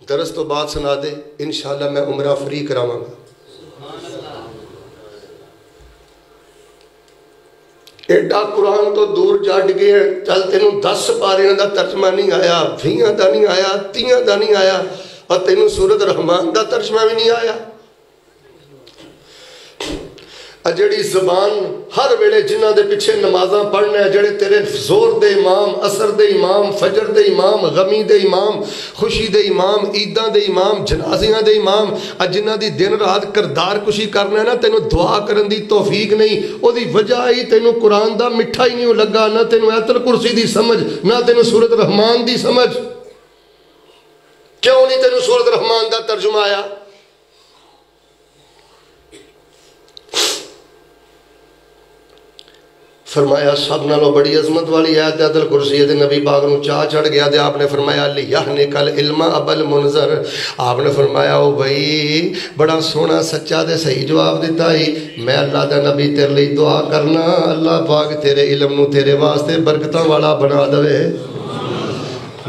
درس تو بعد سنا دے، انشاءاللہ میں عمرہ فری کراواں گا۔ ایڈا قرآن تو دور جڑ گئے ہیں، چل تینوں 10 پاریاں دا ترجمہ نہیں آیا، 20 دا نہیں آیا، 30 دا نہیں آیا، اور تینوں سورت رحمان دا ترجمہ بھی نہیں آیا۔ جڑی زبان ہر ویلے جنہ دے پیچھے نمازاں پڑھنا ہے، جڑے تیرے زور دے امام، اثر دے امام، فجر دے امام، غمی دے امام، خوشی دے امام، عیداں دے امام، جنازیاں دے امام، جنہ دی دن رات کردار کشی کرنا ہے نا، تینوں دعا کرن دی توفیق نہیں، او دی وجہ ہی تینوں قرآن دا مٹھا ہی نہیں لگا، نہ تینوں آیت الکرسی دی سمجھ، نہ تینوں سورت رحمان دی سمجھ۔ کیوں نہیں تینوں سورت رحمان دا ترجمہ آیا؟ فرمایا سب نالوں بڑی عظمت والی آیت آیت الکرسی ہے، نبی پاک نو چاہ چڑھ گیا دے آپ نے فرمایا لیحنک العلم ابا المنذر، آپ نے فرمایا او بھائی بڑا سونا سچا دے صحیح جواب دیتا ہی، میں اللہ دا نبی تیرے لئی دعا کرنا اللہ پاک تیرے علم نو تیرے واسطے برکتاں والا بنا دوے۔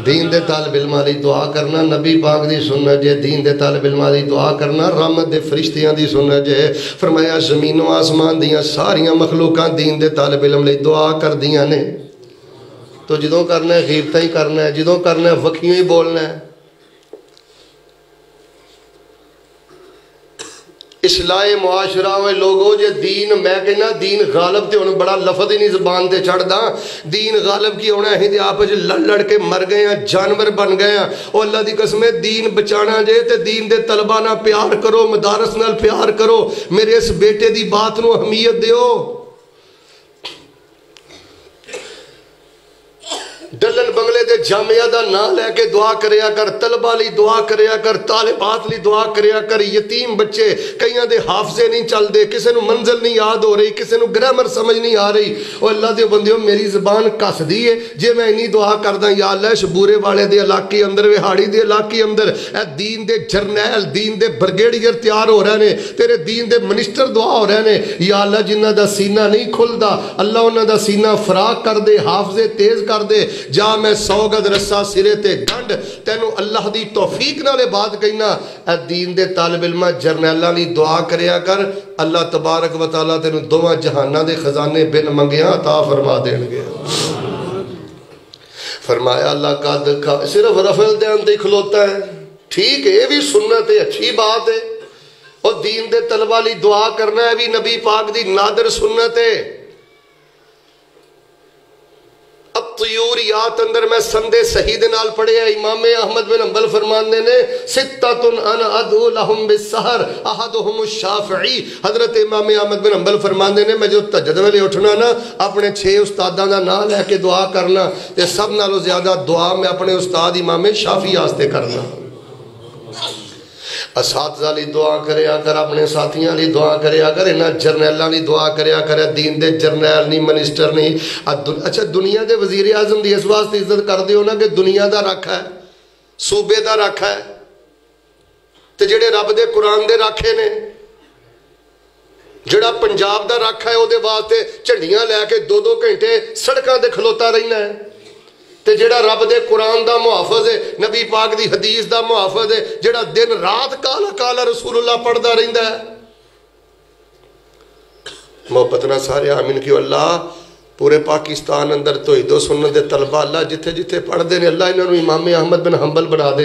دین دے طالب علم دی دعا کرنا نبی پاک دی سنت جے، دین دے طالب علم دی دعا کرنا رحمت دے فرشتیاں دی سنت جے۔ فرمایا زمین و آسمان دیاں ساریاں مخلوقاں دین دے طالب علم لئی دعا کر دیاں نے، تو جدوں کرنا ہے غیبتہ ہی کرنا ہے، جدوں کرنا ہے وکیوں ہی بولنا ہے۔ اصلاح معاشرہ ہوئے لوگوں جے دین میں کہنا دین غالب تے ہونے بڑا لفظ ہی نہیں زبان تے چڑھ دا، دین غالب کی ہونا ہے آپ جو لڑ کے مر گئے ہیں، جانور بن گئے ہیں، اور اللہ دی قسم ہے دین بچانا جے تے دین دے طلبہ نہ پیار کرو، مدارس نال پیار کرو، میرے اس بیٹے دی بات نو اہمیت دیو۔ ڈلن بنگلے دے جامعہ دا نا لے کے دعا کریا کر، طلبہ لی دعا کریا کر، طالبات لی دعا کریا کر، یتیم بچے کئیاں دے حافظے نہیں چل دے، کسے نو منزل نہیں یاد ہو رہی، کسے نو گرامر سمجھ نہیں آ رہی، اور اللہ دے بندیوں میری زبان کس دی ہے جے میں انہی دعا کردہ یا اللہ شبورے والے دے علاقے اندر، وہاڑی دے علاقے اندر اے دین دے جرنیل، دین دے برگیڈیئر تیار ہو رہے نے، تیرے دین دے منسٹر دعا ہو رہے نے، یا اللہ جنہ دا سینہ نہیں کھل دا اللہ انہ دا سینہ فراق کر دے، حافظے تیز کر دے، جا میں 100 گز رسا سرے تے گنڈ، تینوں اللہ دی توفیق نالے بات کہنا، اے دین دے طالب علمہ جرنیلہ لی دعا کریا کر، اللہ تبارک و تعالیٰ تینوں دوواں جہانہ دے خزانے بن منگیاں عطا فرما دین گے۔ فرمایا اللہ کا دکھا صرف رفل دے اندے کھلوتا ہے، ٹھیک ہے یہ بھی سنت ہے، اچھی بات ہے، اور دین دے طلبہ لی دعا کرنا ہے بھی نبی پاک دی نادر سنت ہے۔ طیوریات اندر میں سندے صحیح نال پڑھے ہیں، امام احمد بن حنبل فرمانے نے ستتن انا ادعو لہم بالسحر احدہم الشافعی، حضرت امام احمد بن حنبل فرمانے نے میں جو تہجد ویلے اٹھنا نا اپنے 6 استاداں دا نام لے کے دعا کرنا تے سب نالوں زیادہ دعا میں اپنے استاد امام شافعی واسطے کرنا۔ اساتذہ لی دعا کریا کر، اپنے ساتھیاں لی دعا کریا کر، انہاں جرنیلاں لی دعا کریا کر، دین دے جرنیل نہیں منسٹر نہیں۔ اچھا دنیا دے وزیر اعظم دی اس واسطے عزت کر دیو نا کہ دنیا دا رکھا ہے، صوبے دا رکھا ہے، تے جڑے رب دے قرآن دے رکھے نے، جڑا پنجاب دا رکھا ہے او دے واسطے جھنڈیاں لے کے 2-2 گھنٹے سڑکاں دے کھلوتا رہنا ہے، تے جڑا رب دے قرآن دا محافظ ہے، نبی پاک دی حدیث دا محافظ ہے، جڑا دن رات کالا کالا رسول اللہ پڑھدا رہندا ہے۔ محبت نہ سارے آمین کیوں اللہ پورے پاکستان اندر توحید و سنت دے طلبہ اللہ جتھے جتھے پڑھ دے نے اللہ انہوں امام احمد بن حنبل بنا دے،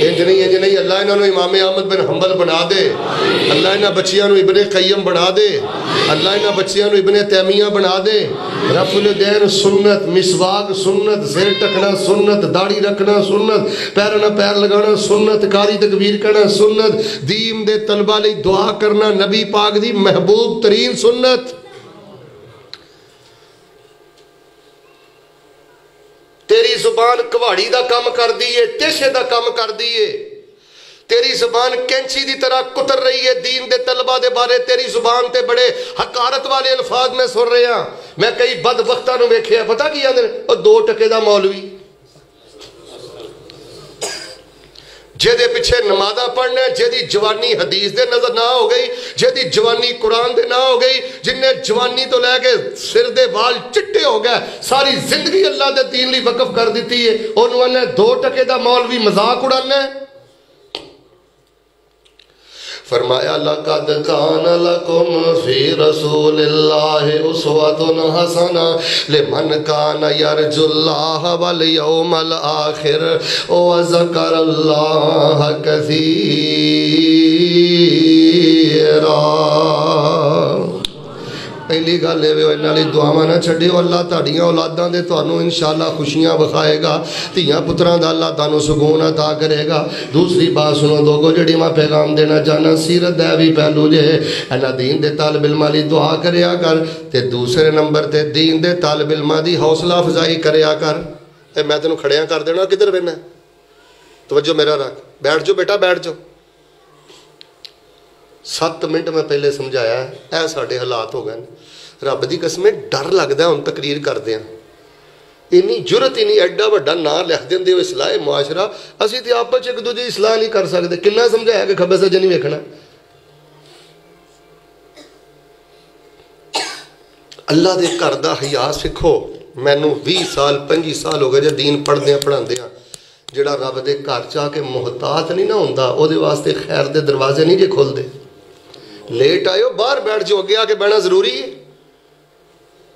انج نہیں اللہ انہوں امام احمد بن حنبل بنا دے، اللہ انہوں بچیاں نو ابن قیم بنا دے، اللہ انہوں بچیاں نو ابن تیمیہ بنا دے۔ رفع الدین سنت، مسواک سنت، سر ٹکنا سنت، داڑھی رکھنا سنت، پیر نہ پیر لگانا سنت، کاری تکبیر کرنا سنت، دین دے طلبہ لئی دعا کرنا نبی پاک دی محبوب ترین سنت۔ تیری زبان کواڑی دا کام کر دیئے، ٹیشے دا کام کر دیئے، تیری زبان کینچی دی طرح کتر رہی ہے دین دے طلبہ دے بارے، تیری زبان تے بڑے حقارت والے الفاظ میں سن رہے ہیں۔ میں کئی بد وقتہ نو بیکھے ہیں، پتہ کیا دے اور 2 ٹکے دا مولوی جے پیچھے نمازاں پڑھنا، جیدی جوانی حدیث دے نظر نہ ہو گئی، جیدی جوانی قرآن دے نہ ہو گئی، جن نے جوانی تو لے کے سر دے بال چٹے ہو گئے، ساری زندگی اللہ دے دین لی وقف کر دیتی ہے، انہوں نے 2 ٹکے دا مولوی مذاق اڑانا ہے۔ فرمایا لَقَدْ كَانَ لَكُمْ فِي رَسُولِ اللَّهِ أُسْوَةٌ حَسَنَةٌ لِمَنْ كَانَ يَرْجُو اللَّهَ وَالْيَوْمَ الْآخِرَ وَذَكَرَ اللَّهَ كَثِيرًا۔ پہلی گل ہے انہاں لئی دعاواں نہ چھڈیو، اللہ تہاڈیاں اولاداں دے تانوں انشاءاللہ خوشیاں بخائے گا، دھیاں پتراں دا اللہ تانوں سکون عطا کرے گا۔ دوسری بات سنو دوگو جڑی میں پیغام دینا چاہنا، سیرت دا بھی پہلو جے انہاں دین دے طالب علماں لئی دعا کریا کر، تے دوسرے نمبر تے دین دے طالب علماں دی حوصلہ افزائی کریا کر۔ اے میں تینوں کھڑیاں کر دینا، کدھر بہنا ہے؟ توجہ میرا رکھ، بیٹھ جو بیٹا بیٹھ جو۔ 7 منٹ میں پہلے سمجھایا ہے، اے ساڑھے حالات ہو گئے رب دی قسمیں ڈر لگدا ہے ہن تقریر کردے ہیں، اینی جرت اینی ایڈا وڈا نا لکھ دیندے ہو اصلاح معاشرہ، اسی تے آپس ایک دوجے اصلاح نہیں کر سکتے، کنا سمجھایا کہ کھبے سجے نہیں ویکھنا۔ اللہ دے گھر دا حیا سکھو۔ مینوں 20 سال 25 سال ہو گئے جے دین پڑھدیاں پڑھاندیاں، جڑا رب دے گھر چاہ کے محتاط نہیں نہ ہوندا او دے واسطے خیر دے دروازے نہیں جے کھول دے۔ لیٹ آئے ہو باہر بیٹھ جو، اگے آ کے بہنا ضروری ہے۔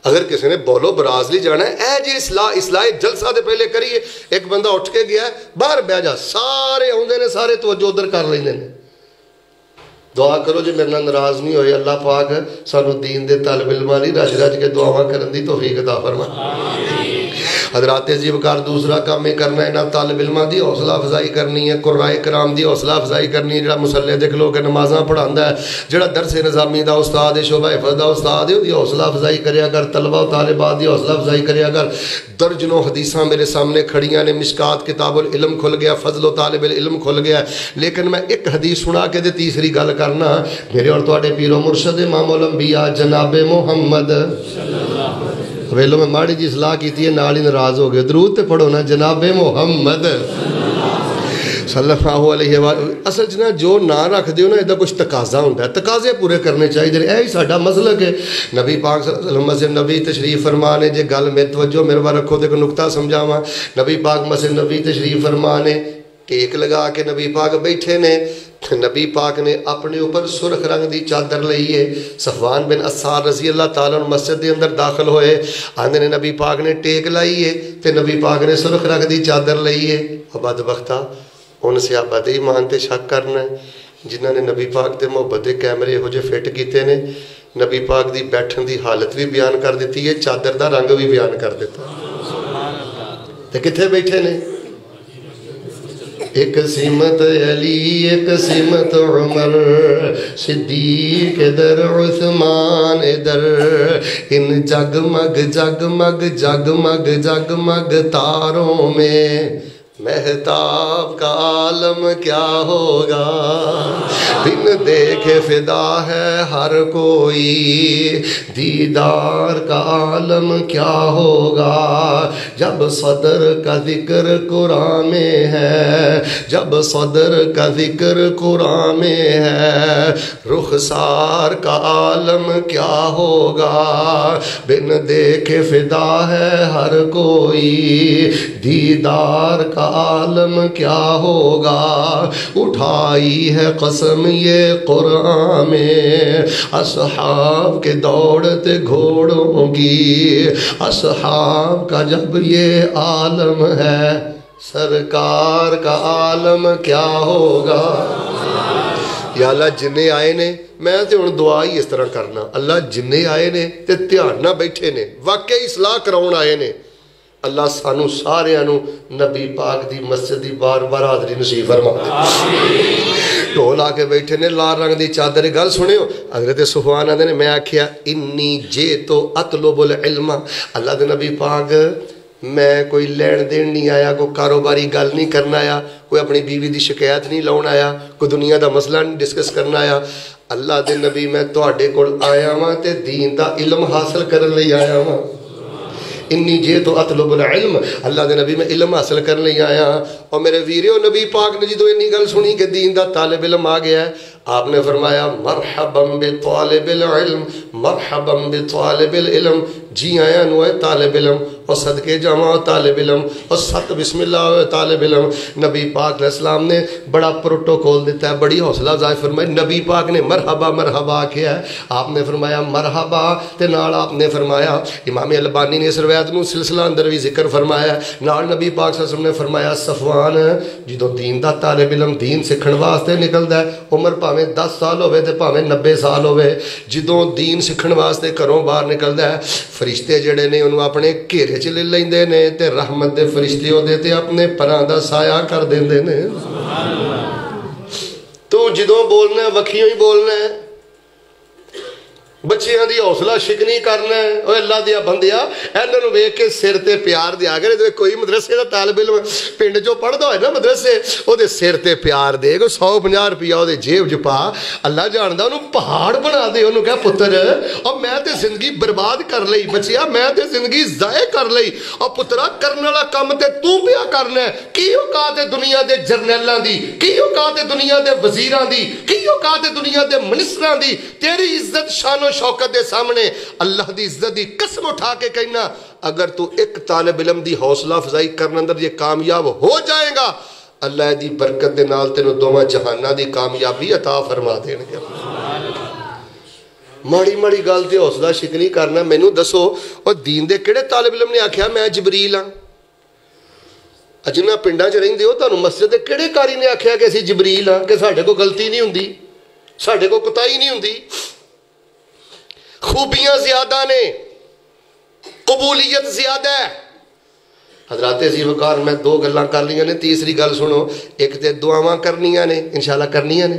اگر کسی نے بولو برازلی جانا ہے، اے جی اصلاح جلسہ دے پہلے کریے، ایک بندہ اٹھ کے گیا ہے باہر بیٹھ جا، سارے ہوندے نے، سارے توجہ ادھر کر لیندے نے۔ دعا کرو جی میرے ناراض نہیں ہوئے، اللہ پاک سانو دین دے طالب علماں لئی رج رج کے دعاواں کرن دی توفیق عطا فرما۔ حضرات عزیز وقار دوسرا کام یہ کرنا ہے، انہاں طالب علماں دی حوصلہ افزائی کرنی ہے، قرائے کرام دی حوصلہ افزائی کرنی ہے، جڑا مسلح دیکھ لو کہ نمازاں پڑھاندا ہے، جڑا درس نظامی دا استاد ہے، شعبہ حفظ دا استاد ہے، دی حوصلہ افزائی کریا کر، طلبہ و طالبات دی حوصلہ افزائی کریا کر۔ درجنوں حدیثاں میرے سامنے کھڑیاں نے، مشکات کتاب العلم کھل گیا، فضل و طالب العلم کھل گیا، لیکن میں ایک حدیث سنا کے دے تیسری گل کرنا، میرے اور تواڈے پیر و مرشد امام الانبیاء جناب محمد ویلو میں ماڑی جی اصلاح کیتی ہے، نال ہی ناراض ہو گئے، درود تے پڑھو نا، جناب محمد صلی اللہ علیہ وآلہ۔ اصل جنا جو نہ رکھ دیو نا، ایدہ کچھ تقاضا ہوندہ ہے، تقاضے پورے کرنے چاہیے، اے ہی ساڈا مسلک ہے۔ نبی پاک صلی اللہ علیہ وسلم نبی تشریف فرمانے، جے گل میں توجہ میرے بار رکھو تے کو نکتہ سمجھاواں۔ نبی پاک مسجد نبی تشریف فرمانے، ٹیک لگا کے نبی پاک بیٹھے نے، نبی پاک نے اپنے اوپر سرخ رنگ دی چادر لئیے۔ صفوان بن اسار رضی اللہ تعالیٰ عنہ مسجد دے اندر داخل ہوئے، آندھے نے نبی پاک نے ٹیک لائیے تے نبی پاک نے سرخ رنگ دی چادر لئیے۔ بدبختہ ان صحابہ دے ایمان تے شک کرنا ہے جنہاں نے نبی پاک دے محبت دے کیمرے ہو جے فٹ کیتے نے، نبی پاک دی بیٹھن دی حالت بھی بیان کر دیتی ہے، چادر دا رنگ بھی بیان کر دیتا تے کتھے بیٹھے نے؟ ایک سمت علی، ایک سمت عمر، صدیق ادھر، عثمان ادھر، ان جگمگ جگمگ جگمگ جگمگ تاروں میں مہتاب کا عالم کیا ہوگا، بن دیکھے فدا ہے ہر کوئی، دیدار کا عالم کیا ہوگا، جب صدر کا ذکر قرآن میں ہے، جب صدر کا ذکر قرآن میں ہے، رخسار کا عالم کیا ہوگا، بن دیکھے فدا ہے ہر کوئی، دیدار کا عالم کیا ہوگا، اٹھائی ہے قسم یہ قرآن میں اصحاب کے دوڑتے گھوڑوں کی، اصحاب کا جب یہ عالم ہے، سرکار کا عالم کیا ہوگا۔ یا اللہ جنہیں آئے نے، میں تے ان دعا ہی اس طرح کرنا، اللہ جنہیں آئے نے تے دھیان نہ بیٹھے نے، واقعی اصلاح کراؤن آئے نے، اللہ سانو سارے انو نبی پاک دی مسجد دی بار بار حاضری نصیب فرما دے۔ ڈھول آ کے بیٹھے نے، لال رنگ دی چادر، گل سنے ہو حضرت صفوان آدھے نے، میں آکھیا انی جے تو اطلب العلم، اللہ دے نبی پاک میں کوئی لین دین نہیں آیا، کوئی کاروباری گل نہیں کرنا آیا، کوئی اپنی بیوی دی شکایت نہیں لاؤن آیا، کوئی دنیا دا مسئلہ نہیں ڈسکس کرنا آیا، اللہ دے نبی میں تواڈے کول آیا ہاں تے دین دا علم حاصل کرن لئی آیا ہاں۔ انی جئت اطلب العلم، اللہ دے نبی میں علم حاصل کرنے لئی آیا. اور میرے ویریو نبی پاک نے جدو انی گل سنی کہ دین دا طالب علم آ گیا ہے، آپ نے فرمایا مرحبا بطالب العلم، مرحبا بطالب العلم، جی آیا نو ہے طالب علم، اور صدقے جاواں طالب علم، اور ست بسم اللہ ہوئے طالب علم. نبی پاک علیہ السلام نے بڑا پروٹوکول دیتا ہے، بڑی حوصلہ افزائی فرمائی. نبی پاک نے مرحبا مرحبا کیا ہے، آپ نے فرمایا مرحبا تے نال آپ نے فرمایا، امام البانی نے اس روایت نو سلسلہ اندر بھی ذکر فرمایا، نال نبی پاک صلی اللہ علیہ وسلم نے فرمایا صفوان جدو دین دا طالب علم دین سکھن واسطے نکلدا ہے، عمر پاویں 10 سال ہوئے تے پاویں 90 سال ہوئے، جدو دین سکھن واسطے گھروں باہر نکلدا ہے، فرشتے جڑے نے انہوں اپنے گھیرے چ لے لیندے نے تے رحمت دے فرشتے او دے تے اپنے پراں دا سایہ کر دیندے نے. تو جدوں بولنا ہے وکھیوں ہی بولنا ہے، بچیاں دی حوصلہ شکنی کرنا ہے. اوے اللہ دیا بندیا انہاں نوں ویکھ کے سر تے پیار دیا کرے. کوئی مدرسے دا طالب علم پنڈ جو پڑھدا ہوئے نا مدرسے، او دے سر تے پیار دے، کوئی 150 روپیہ او دے جیب چ پا، اللہ جاندا اونوں پہاڑ بنا دے. اونوں کہہ پتر او میں تے زندگی برباد کر لئی، بچیا میں تے زندگی ضائع کر لئی، او پترا کرن والا کم تے تو پیا کرنا ہے. کی اوقات ہے دنیا دے جرنیلاں دی، کی اوقات ہے دنیا دے وزیراں دی، کی اوقات ہے دنیا دے منسٹراں دی. تیری عزت شان و شوکت دے سامنے اللہ دی عزت دی قسم اٹھا کے کہنا، اگر تو ایک طالب علم دی حوصلہ افزائی کرنے اندر یہ کامیاب ہو جائے گا، اللہ دی برکت دے نال تینوں دوواں جہاناں دی کامیابی عطا فرما دین گے. ماڑی ماڑی گل تے حوصلہ شکنی کرنا. مینوں دسو اور دین دے کیڑے طالب علم نے آکھیا میں جبریل ہاں؟ جنہاں پنڈاں چ رہندے ہو تانوں مسجد دے کیڑے قاری نے آکھیا کہ اسی جبریل ہاں کہ ساڈے کو غلطی نہیں ہوندی، ساڈے کو کوتاہی نہیں ہوندی؟ خوبیاں زیادہ نے، قبولیت زیادہ ہے. حضرات عزیز وقار میں 2 گلاں کر لیاں نے، تیسری گل سنو. ایک تے دعاواں کرنیاں نے، انشاءاللہ کرنیاں نے.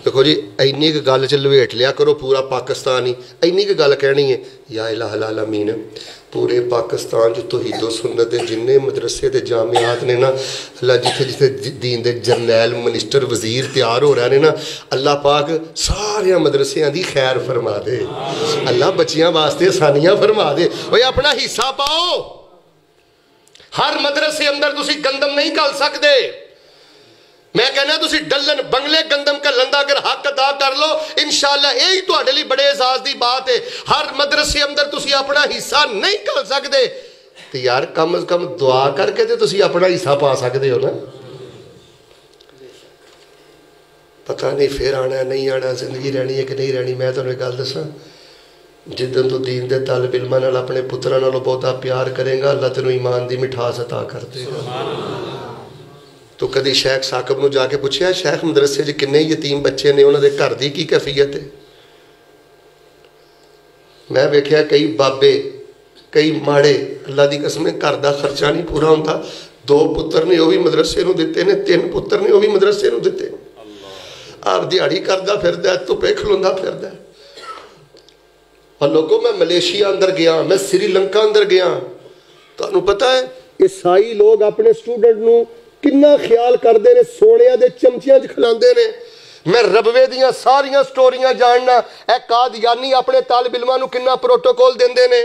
دیکھو جی اینی کہ گل چ لویٹ لیا کرو پورا پاکستان ہی، اینی کہ گل کہنی ہے یا الہ العالمین پورے پاکستان جو توحید و سنت دے جننے مدرسے تے جامعات نے نا، اللہ جتھے جتھے دین دے جرنیل منسٹر وزیر تیار ہو رہے ہیں نا، اللہ پاک سارے مدرسیاں دی خیر فرما دے، اللہ بچیاں واسطے آسانیاں فرما دے. وہ اپنا حصہ پاؤ. ہر مدرسے اندر تسی گندم نہیں کل سکتے. میں کہنا تسی ڈلن بنگلے گندم کا لندہ اگر حق ادا کر لو انشاءاللہ یہی تو اڈلی بڑے اعزاز دی بات ہے. ہر مدرسے اندر تسی اپنا حصہ نہیں کر سکتے تو یار کم از کم دعا کر کے تے تسی اپنا حصہ پا سکتے ہو نا. پتہ نہیں پھر آنا ہے نہیں آنا، زندگی رہنی ہے کہ نہیں رہنی. میں تمہیں گل دساں جدن تو دین دے طالب علماں نال اپنے پتراں نالوں بہتا پیار کرے گا، اللہ تینوں ایمان دی مٹھاس عطا کر دے گا. تو کدی شیخ ثاقب نو جا کے پوچھیا شیخ مدرسے جی کنے یتیم بچے نے، انہاں دے گھر دی کی کیفیت ہے؟ میں ویکھیا کئی بابے کئی ماڑے اللہ دی قسم گھر دا خرچہ نہیں پورا ہوندا. 2 پتر نے وہ بھی مدرسے نو دتے نے، 3 پتر نے وہ بھی مدرسے نو دتے. آپ دیہڑی کردا پھردا ہے، دھوپے کھلوندا پھردا ہے. اور لوگوں میں ملیشیا اندر گیا، میں سری لنکا اندر گیا، تو انہوں پتہ ہے عیسائی لوگ اپنے سٹوڈنٹ نو کنا خیال کردے نے، سونیاں دے چمچیاں کھلاندے نے. میں ربوے دیاں ساریاں سٹوریاں جاننا، اے قادیانی اپنے طالب علماں نو کنا پروٹوکول دیندے نے.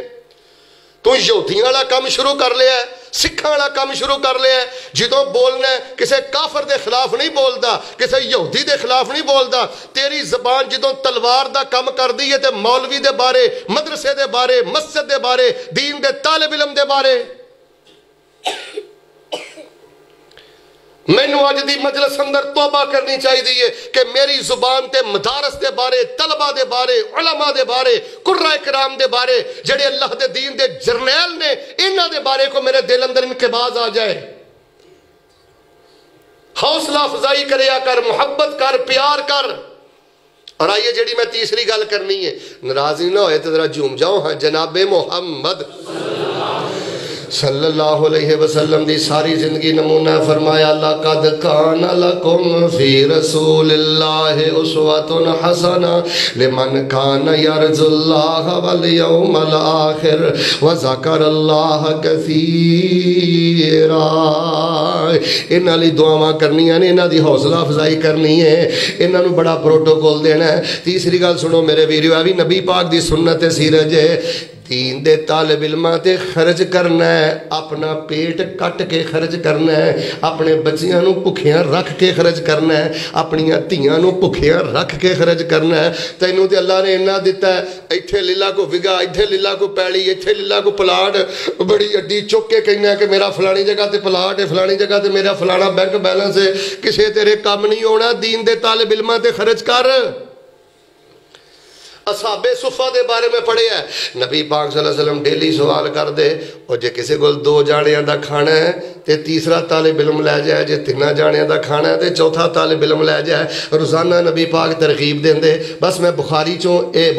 تو یہودیاں والا کام شروع کر لیا ہے، سکھاں والا کام شروع کر لیا ہے. جدوں بولنا ہے کسے کافر دے خلاف نہیں بولدا، کسے یہودی دے خلاف نہیں بولدا. تیری زبان جدوں تلوار دا کام کر دی ہے تے مولوی دے بارے، مدرسے دے بارے، مسجد دے بارے، دین دے طالب علم دے بارے. مینوں اج دی مجلس اندر توبہ کرنی چاہیے کہ میری زبان تے مدارس دے بارے، طلبہ دے بارے، علماء دے بارے، قرآن کرام دے بارے، جڑے اللہ دے دین دے جرنیل نے، انہاں دے بارے کو میرے دل اندر انقباض آ جائے. حوصلہ افزائی کریا کر، محبت کر، پیار کر. اور آئیے جڑی میں تیسری گل کرنی ہے، ناراضی نہ ہوئے تو ذرا جھوم جاؤ. ہاں جناب محمد صلی اللہ علیہ وسلم دی ساری زندگی نمونہ فرمایا لَقَدْ كَانَ لَكُمْ فِي رَسُولِ اللَّهِ أُسْوَةٌ حَسَنَةٌ لِمَنْ كَانَ يَرْجُو اللَّهَ وَالْيَوْمَ الْآخِرَ وَذَكَرَ اللَّهَ كَثِيرًا. انہاں لی دعاواں کرنیاں نے، انہاں دی حوصلہ افزائی کرنی ہے، انہاں نو بڑا پروٹوکول دینا ہے. تیسری گل سنو میرے ویریو، بھی نبی پاک دی سنت سیرت ہے. دین دے طالب علماں تے خرچ کرنا ہے، اپنا پیٹ کٹ کے خرچ کرنا ہے، اپنے بچیاں نو بھکھیاں رکھ کے خرچ کرنا ہے، اپنیاں دھیاں نو بھکھیاں رکھ کے خرچ کرنا ہے۔ تینوں تے اللہ نے انہا دیتا ہے، ایتھے لیلا کو وگا، ایتھے لیلا کو پیڑی، ایتھے لیلا کو پلاٹ، بڑی اڈی چک کے کہنا ہے کہ میرا فلانی جگہ تے پلاٹ ہے، فلانی جگہ تے میرا فلانا بینک بیلنس ہے، کسے تیرے کام نہیں ہونا۔ دین دے طالب علماں تے خرچ کر۔ اصحاب صفہ دے بارے میں پڑھے ہے، نبی پاک صلی اللہ علیہ وسلم ڈیلی سوال کر دے، اور جے کسی کو 2 جانیاں دا کھانا ہے تے تیسرا طالب علم لے جائے، جے 3 جانیاں دا کھانا ہے تے چوتھا طالب علم لے جائے۔ روزانہ نبی پاک ترغیب دیں دے۔ بس میں بخاری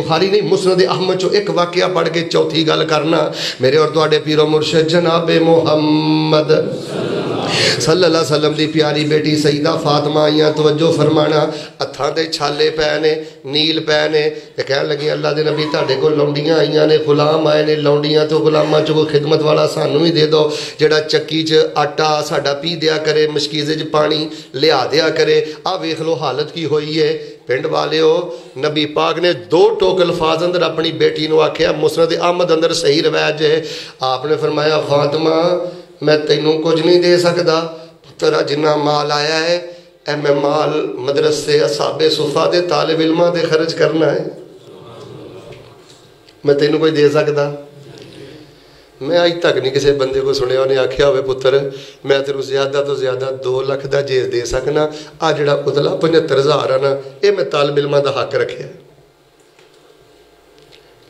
بخاری نہیں، مسند احمد چوں ایک واقعہ پڑھ کے چوتھی گل کرنا۔ میرے اور تواڈے پیر و مرشد جناب محمد صلی اللہ علیہ وسلم دی پیاری بیٹی سیدہ فاطمہ آئیاں، توجہ فرمانا، ہتھاں دے چھالے پے نے، نیل پے نے، تے کہن لگی اللہ دے نبی تہاڈے کول لونڈیاں آئیاں نے، غلام آئے نے، لونڈیاں تو غلاماں چ کوئی خدمت والا سانوں ہی دے دو، جڑا چکی چ آٹا ساڈا پی دیا کرے، مشکیزے چ پانی لیا دیا کرے۔ آ ویکھ لو حالت کی ہوئی ہے۔ پنڈ والے ہو، نبی پاک نے 2 ٹوک الفاظ اندر اپنی بیٹی نو آکھیا، مسند احمد اندر صحیح روایت ہے، آپ نے فرمایا فاطمہ میں تینوں کچھ نہیں دے سکتا، تیرا جنہ مال آیا ہے اے میں مال مدرسے اصحاب صفہ دے طالب علماں دے خرچ کرنا ہے، میں تینوں کوئی دے سکتا۔ میں آج تک نہیں کسی بندے کو سنیا انہیں آکھیا ہوئے پتر میں تیروں زیادہ تو زیادہ 2 لاکھ دا جے دے سکنا، آ جڑا اتلا 75,000 آنا اے میں طالب علماں دا حق رکھیا۔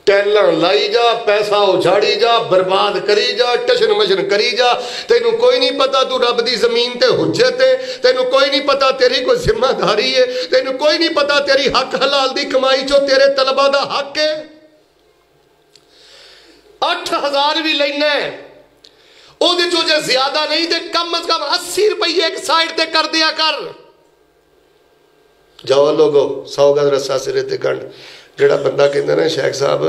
ٹیلاں لائی جا، پیسہ اجھاڑی جا، برباد کری جا، ٹشن مشن کری جا، تینوں کوئی نہیں پتا تو رب دی زمین تے حجت ہے، تینوں کوئی نہیں پتا تیری کوئی ذمہ داری ہے، تینوں کوئی نہیں پتا تیری حق حلال دی کمائی چو تیرے طلبہ دا حق ہے۔ 8,000 بھی لینا ہے، او دے جو جے زیادہ نہیں دے کم از کم 80 روپیے ایک سائٹ تے کر دیا کر۔ جاؤ لوگو 100 گز رسا سرے تے گنڈ، جڑا بندہ کہندے نا شیخ صاحب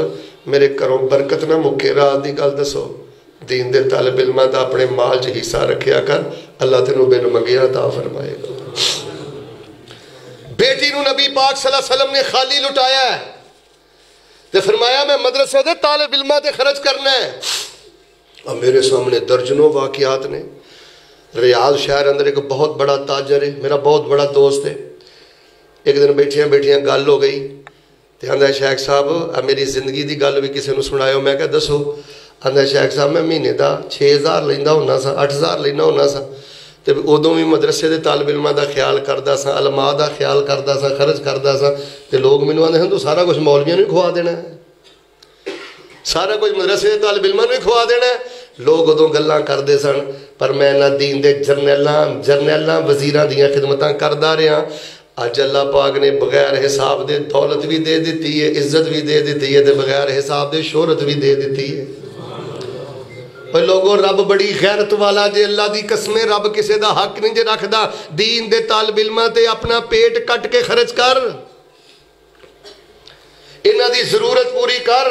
میرے گھروں برکت نہ مکے، رات دی گل دسو، دین دے طالب علماں دا اپنے مال چ حصہ رکھیا کر، اللہ تینوں بن منگیا عطا فرمائے گا۔ بیٹی نو نبی پاک صلی اللہ علیہ وسلم نے خالی لٹایا ہے تے فرمایا میں مدرسے دے طالب علماں تے خرچ کرنا ہے۔ اور میرے سامنے درجنوں واقعات نے۔ ریاض شہر اندر ایک بہت بڑا تاجر ہے، میرا بہت بڑا دوست ہے۔ ایک دن بیٹھیاں گل ہو گئی تے آندا شیخ صاحب میری زندگی دی گل بھی کسی نو سنایو، میں کہا دسو؟ آندا شیخ صاحب میں مہینے دا 6,000 لیندا ہونا سا، 8,000 لینا ہونا سا، تے ادوں بھی مدرسے دے طالب علماں دا خیال کردا سا، علماء دا خیال کردا سا، خرچ کردا سا، تے لوگ مینوں آندے ہیں تو سارا کچھ مولویاں نوں کھوا دینا ہے، سارا کچھ مدرسے دے طالب علماں نوں کھوا دینا ہے۔ لوگ ادوں گلاں کردے سن، پر میں نہ دین دے جرنیلاں وزیراں دیاں خدمتاں کردا رہا۔ اج اللہ پاک نے بغیر حساب دے دولت بھی دے دیتی ہے، عزت بھی دے دیتی ہے، تے بغیر حساب دے شہرت بھی دے دیتی ہے۔ اور لوگوں رب بڑی غیرت والا جے، اللہ دی قسمیں رب کسے دا حق نہیں جے رکھدا۔ دین دے طالب علماں تے اپنا پیٹ کٹ کے خرچ کر، انہاں دی ضرورت پوری کر۔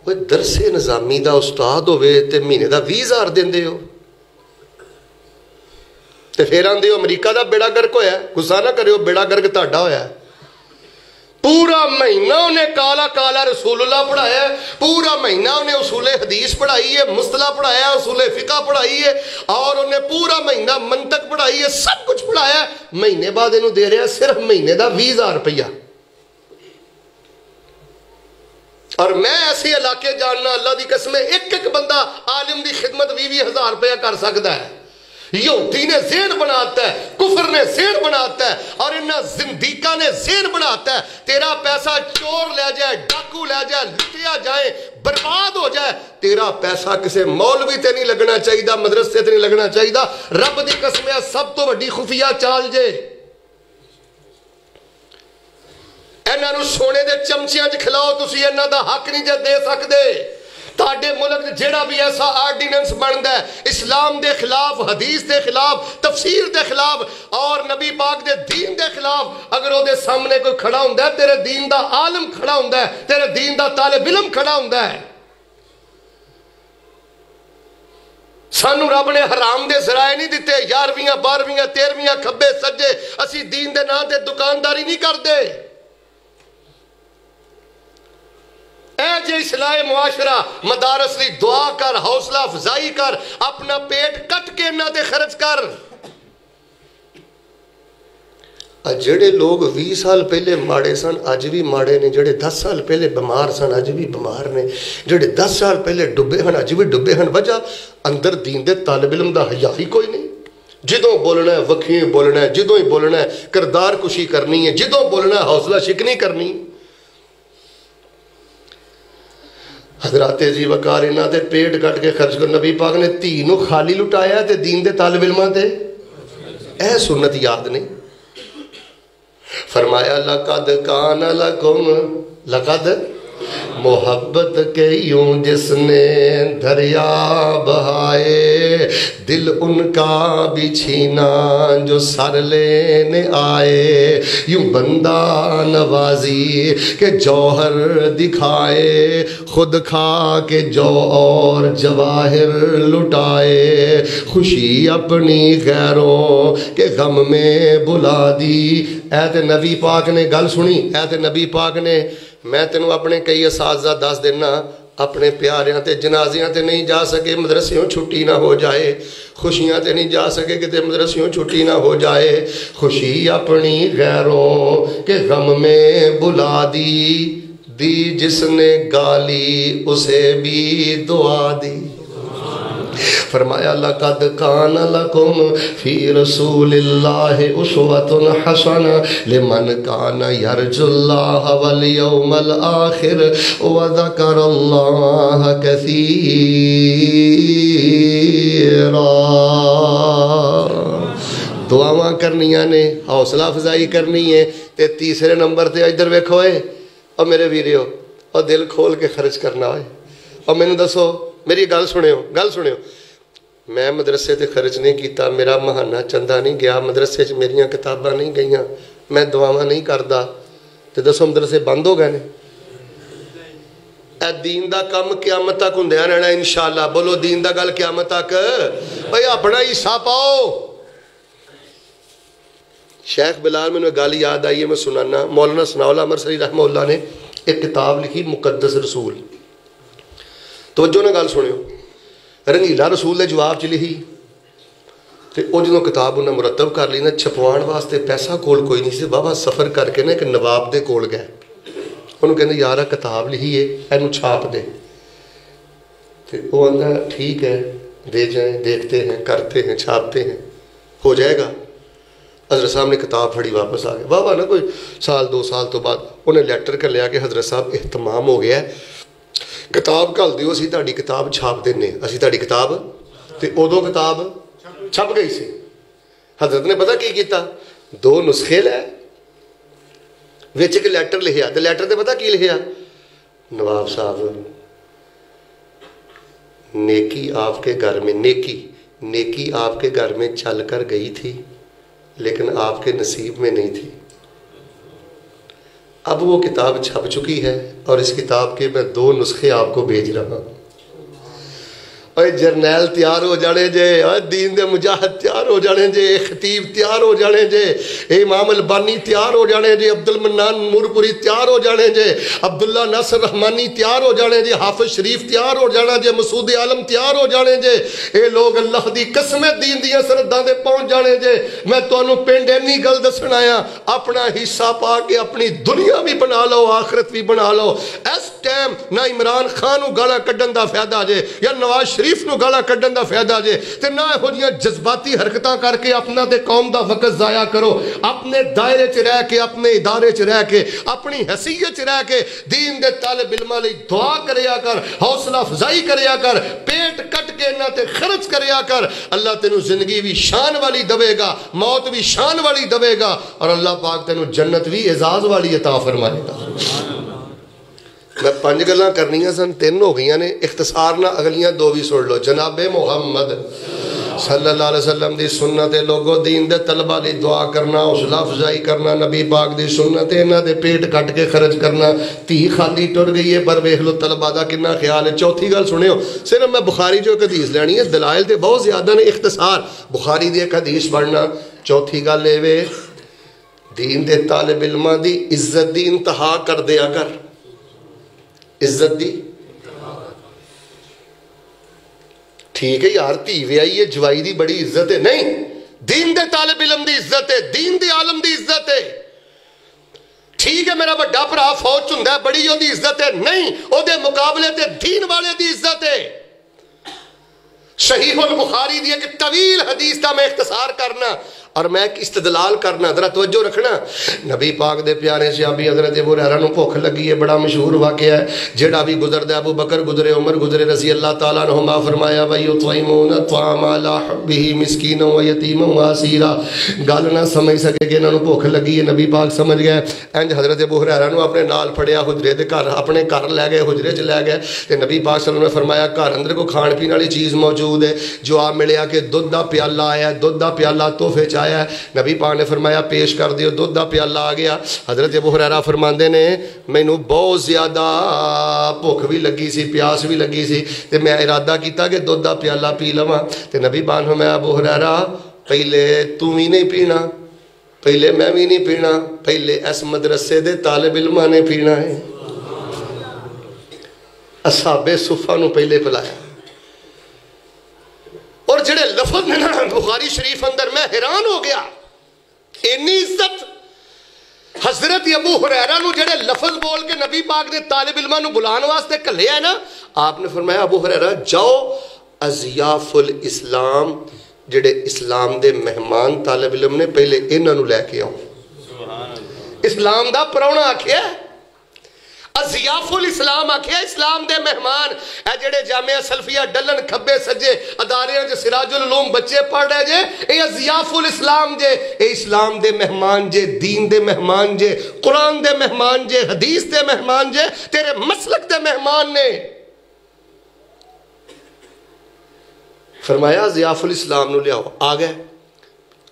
وہ درس نظامی دا استاد ہوئے تے مہینے دا 20,000 دیندے ہو، تے پھر آندے ہو امریکہ دا بیڑا گرک ہویا ہے۔ غصہ نہ کرے ہو، بیڑا گرک تہاڈا ہویا ہے۔ پورا مہینہ انہیں کالا کالا رسول اللہ پڑھایا ہے، پورا مہینہ انہیں اصول حدیث پڑھائی ہے، مصطلح پڑھایا ہے، اصول فقہ پڑھائی ہے، اور انہیں پورا مہینہ منطق پڑھائی ہے، سب کچھ پڑھایا ہے۔ مہینے بعد انہوں دے رہے ہیں صرف مہینے دا 20,000 روپیہ۔ اور میں ایسے علاقے جاننا اللہ دی قسم ایک بندہ عالم دی خدمت 20,000 روپیہ کر سکتا ہے۔ یہودی نے ذہن بناتا ہے، کفر نے ذہن بناتا ہے، اور انہاں زندیقہ نے ذہن بناتا ہے تیرا پیسہ چور لے جائے، ڈاکو لے جائے، لٹیا جائے، برباد ہو جائے، تیرا پیسہ کسے مولوی تے نہیں لگنا چاہیے، مدرسے تے نہیں لگنا چاہیے۔ رب دی قسم ہے سب تو بڑی خفیہ چال جے، انہاں نو سونے دے چمچیاں چ کھلاؤ، تسی انہاں دا حق نہیں جے دے سکدے۔ تاڑے ملک جڑا بھی ایسا آرڈیننس بندا ہے اسلام دے خلاف، حدیث دے خلاف، تفسیر دے خلاف اور نبی پاک دے دین دے خلاف، اگر وہ دے سامنے کوئی کھڑا ہوندا ہے، تیرے دین دا عالم کھڑا ہوندا ہے، تیرے دین دا طالب علم کھڑا ہوندا ہے۔ سانو رب نے حرام دے ذرائع نہیں دیتے، 11ویں 12ویں 13ویں کھبے سجے، اسی دین دے نام تے دکانداری نہیں کردے۔ اے جے اصلاح معاشرہ مدارس لی دعا کر، حوصلہ افزائی کر، اپنا پیٹ کٹ کے نہ تے خرچ کر۔ جڑے لوگ 20 سال پہلے ماڑے سن اج بھی ماڑے نے، جڑے 10 سال پہلے بیمار سن اج بھی بیمار نے، جڑے 10 سال پہلے ڈبے ہن اج بھی ڈبے ہن۔ وجہ اندر دین دے طالب علم دا حیا ہی کوئی نہیں۔ جدوں بولنا ہے وکھیں بولنا ہے، جدوں ہی بولنا ہے کردار کشی کرنی ہے، جدوں بولنا ہے حوصلہ شکنی کرنی۔ حضرات جی وقار انہاں تے پیٹ کٹ کے خرچ کر، نبی پاک نے دھی نو خالی لٹایا تے دین دے طالب علماں تے اے سنت یاد نہیں۔ فرمایا لقد کان لکم، لقد محبت کے یوں جس نے دریا بہائے، دل ان کا بھی چھینا جو سر لینے آئے، یوں بندہ نوازی کے جوہر دکھائے، خود کھا کے جو اور جواہر لٹائے، خوشی اپنی غیروں کے غم میں بلا دی۔ اے تے نبی پاک نے گل سنی، اے تے نبی پاک نے، میں تینوں اپنے کئی اساتذہ دس دینا، اپنے پیاریاں تے جنازیاں تے نہیں جا سکے مدرسیوں چھٹی نہ ہو جائے، خوشیاں تے نہیں جا سکے کہ مدرسیوں چھٹی نہ ہو جائے، خوشی اپنی غیروں کے غم میں بلا دی جس نے گالی اسے بھی دعا دی۔ فرمایا لقد کان لکم فی رسول اللہ اسوۃ حسنہ لمن کان یرجو اللہ والیوم الآخر وذکر اللہ کثیرا۔ دعاواں کرنیاں نے، حوصلہ افزائی کرنی ہے، تے تیسرے نمبر تے ادھر ویکھو اے اور میرے ویریو، اور دل کھول کے خرچ کرنا ہے۔ اور میں نے دسو، میری گل سنیو، میں مدرسے تے خرچ نہیں کیتا، میرا مہانہ چندہ نہیں گیا، مدرسے چ میریاں کتاباں نہیں گئیاں، میں دعاواں نہیں کردا، تے دسو مدرسے بند ہو گئے نے؟ اے دین دا کم قیامت تک ہوندیا رہنا انشاءاللہ۔ بولو دین دا گل قیامت تک، بھئی اپنا حصہ پاؤ۔ شیخ بلال میں گل یاد آئی ہے، میں سنانا۔ مولانا ثناءاللہ امرسری رحمہ اللہ نے ایک کتاب لکھی مقدس رسول، توجہ نہ گل سنیو، رنگیلا رسول دے جواب چ لکھی تے او جدوں کتاب انہیں مرتب کر لی نا، چھپوان واسطے پیسہ کول کوئی نہیں سی، بابا سفر کر کے نا ایک نواب دے کول گئے، انہوں کہنے یارہ کتاب لکھی ہے اینو چھاپ دے، تے وہ آندا ٹھیک ہے دے جائیں، دیکھتے ہیں، کرتے ہیں، چھاپتے ہیں، ہو جائے گا۔ حضرت صاحب نے کتاب پھڑی واپس آ گئے، بابا نا کوئی سال 2 سال تو بعد انہیں لیٹر کر لیا کہ حضرت صاحب اہتمام ہو گیا ہے، کتاب گھل دیو، اسی تہاڈی کتاب چھاپ دینے، اسی تہاڈی کتاب، تے ادو کتاب چھپ گئی سی۔ حضرت نے پتہ کی کیتا، 2 نسخے لے وچ ایک لیٹر لکھیا، تے لیٹر تے پتہ کی لکھیا، نواب صاحب نیکی آپ کے گھر میں، نیکی آپ کے گھر میں چل کر گئی تھی لیکن آپ کے نصیب میں نہیں تھی، اب وہ کتاب چھپ چکی ہے اور اس کتاب کے میں 2 نسخے آپ کو بھیج رہا ہوں۔ اور جرنیل تیار ہو جانے جے، اور دین دے مجاہد تیار ہو جانے جے، خطیب تیار ہو جانے جے، امام البانی تیار ہو جانے جے، عبد المنان نورپوری تیار ہو جانے جے، عبداللہ ناصر رحمانی تیار ہو جانے جے، حافظ شریف تیار ہو جانا جے، مسعود عالم تیار ہو جانے جے، اے لوگ اللہ دی قسمیں دین دیاں سرحداں دے پہنچ جانے جے۔ میں تانوں پنڈ اینی گل دسن آیا، اپنا حصہ پا کے اپنی دنیا بھی بنا لو، آخرت بھی بنا لو۔ اس ٹائم نہ عمران خان نو گالا کڈن دا فائدہ جے یا نواز شریف نو گالا کڈن دا فائدہ جے، تے نہ ہو جیاں جذباتی حرکتاں کر کے اپنا تے قوم دا وقت ضائع کرو۔ اپنے دائرے چ رہ کے، اپنے ادارے چ رہ کے، اپنی حیثیت چ رہ کے دین دے طالب علماں لئی دعا کریا کر، حوصلہ افزائی کریا کر، پیٹ کٹ کے نہ تے خرچ کریا کر۔ اللہ تینوں زندگی بھی شان والی دے گا، موت بھی شان والی دے گا، اور اللہ پاک تینوں جنت بھی اعزاز والی عطا فرمائے گا۔ میں 5 گلاں کرنیاں سن، 3 ہو گئیاں نے، اختصار نہ اگلیاں 2 بھی سن لو۔ جناب محمد صلی اللہ علیہ وسلم دی سنت لوگو، دین دے طلبہ دی دعا کرنا، حوصلہ افزائی کرنا، نبی پاک دی سنت انہاں دے پیٹ کٹ کے خرچ کرنا۔ تھی خالی ٹر گئی ہے پر ویکھ لو طلبہ دا کتنا خیال ہے۔ چوتھی گل سنیو، صرف میں بخاری جو ایک حدیث لینی ہے، دلائل تے بہت زیادہ نے، اختصار بخاری دی ایک حدیث پڑھنا۔ چوتھی گل اے وے، دین دے طالب علماں دی عزت دی انتہا کر دیا کر، عزت دی ٹھیک ہے یار دھی ویائی ہے جوائی دی بڑی عزت ہے نہیں دین دے طالب علم دی عزت ہے دین دے عالم دی عزت ہے ٹھیک ہے میرا بڑا بھرا فوج ہوندا ہے بڑی او دی عزت ہے نہیں او دے مقابلے تے دین والے دی عزت ہے صحیح البخاری دی ایک طویل حدیث دا میں اختصار کرنا اور میں ایک استدلال کرنا ذرا توجہ رکھنا نبی پاک دے پیارے صحابی حضرت ابو ہریرہ نو بھوک لگی ہے بڑا مشہور واقعہ ہے جڑا بھی گزردا ابو بکر گزرے عمر گزرے رضی اللہ تعالیٰ عنہما فرمایا بھائی یطعمون الطعام علی حبہ مسکینا و یتیما و اسیرا گل نہ سمجھ سکے کہ انہاں نو بھوک لگی ہے نبی پاک سمجھ گئے انج حضرت ابو ہریرہ نو اپنے نال پھڑیا حجرے دے گھر اپنے گھر لے گئے حجرے چ لے گئے تے نبی پاک صلی اللہ علیہ وسلم نے فرمایا گھر اندر کو کھان پین والی چیز موجود ہے جو آپ ملیا کہ دودھ دا پیالہ آیا ہے دودھ دا پیالہ تحفے چ آیا ہے نبی پاک نے فرمایا پیش کر دیو دودھ دا پیالہ آ گیا حضرت ابو ہریرہ فرماندے نے مینوں بہت زیادہ بھوک بھی لگی سی پیاس بھی لگی سی تے میں ارادہ کیتا کہ دودھ دا پیالہ پی لواں تے نبی پاک نے فرمایا ابو ہریرہ پہلے تو بھی نہیں پینا پہلے میں بھی نہیں پینا پہلے اس مدرسے دے طالب علماں نے پینا ہے اصحاب صفہ نو پہلے پلایا اور جڑے لفظ نے نا بخاری شریف اندر میں حیران ہو گیا اتنی عزت حضرت ابو ہریرہ نو جڑے لفظ بول کے نبی پاک نے طالب علماں نو بلان واسطے کھلے ہے نا آپ نے فرمایا ابو ہریرہ جاؤ اضیاف الاسلام جڑے اسلام دے مہمان طالب علم نے پہلے انہاں نو لے کے آؤ اسلام دا پراؤنا آکھیا اضیاف الاسلام آکھیا اسلام دے مہمان اے جڑے جامعہ سلفیہ ڈلن کھبے سجے ادارے جو سراج العلوم بچے پڑھ رہے جے اے اضیاف الاسلام جے اے اسلام دے مہمان جے دین دے مہمان جے قرآن دے مہمان جے حدیث دے مہمان جے تیرے مسلک دے مہمان نے فرمایا اضیاف الاسلام نو لے آؤ آ گئے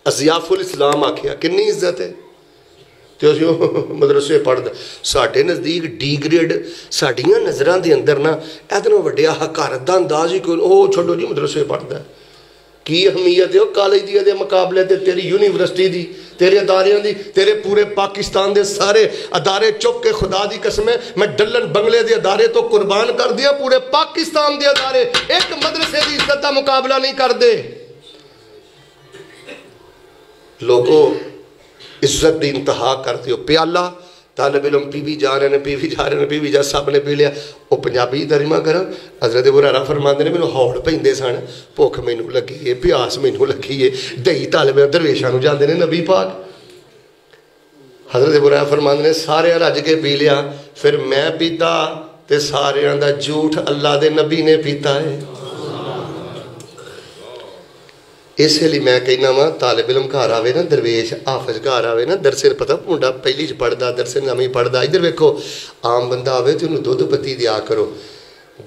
اضیاف الاسلام آکھیا کنی عزت ہے تو مدرسے پڑھ دا ساڑھے نزدیک ڈی گریڈ ساڑھیاں نظران دے اندر نا ایدنو وڈیا حکارت دا انداز ہی کوئی او چھوڑو جی مدرسے پڑھ دا کی اہمیت ہے کالج دیا دے مقابلے دے تیری یونیورسٹی دی تیرے اداریاں دی تیرے پورے پاکستان دے سارے ادارے چک کے خدا دی قسمیں میں ڈلن بنگلے دے ادارے تو قربان کر دیا پورے پاکستان دے ادارے ایک مدرسے دی عزت دا مقابلہ نہیں کر دے لوگوں عزت دی انتہا کرتے ہو پیالہ طالب علم پی بھی جا رہے ہیں پی بھی جا رہے ہیں پی بھی جا سب نے پی لیا وہ پنجابی ترجمہ کرا حضرت ابو ہریرہ فرماندے نے مینوں ہوڑ پیندے سن بھوک مینوں لگی ہے پیاس مینوں لگی ہے دہی طالب علم درویشاں نوں جاندے نے نبی پاک حضرت ابو ہریرہ فرماندے نے سارے رج کے پی لیا پھر میں پیتا تے سارے دا جھوٹ اللہ دے نبی نے پیتا ہے اس لیے میں کہنا وا طالب علم گھر آوے نا درویش حافظ گھر آوے نا درسے پتہ منڈا پہلی چ پڑھدا درسے نویں پڑھدا ادھر ویکھو عام بندہ آوے تے انہوں دودھ پتی دیا کرو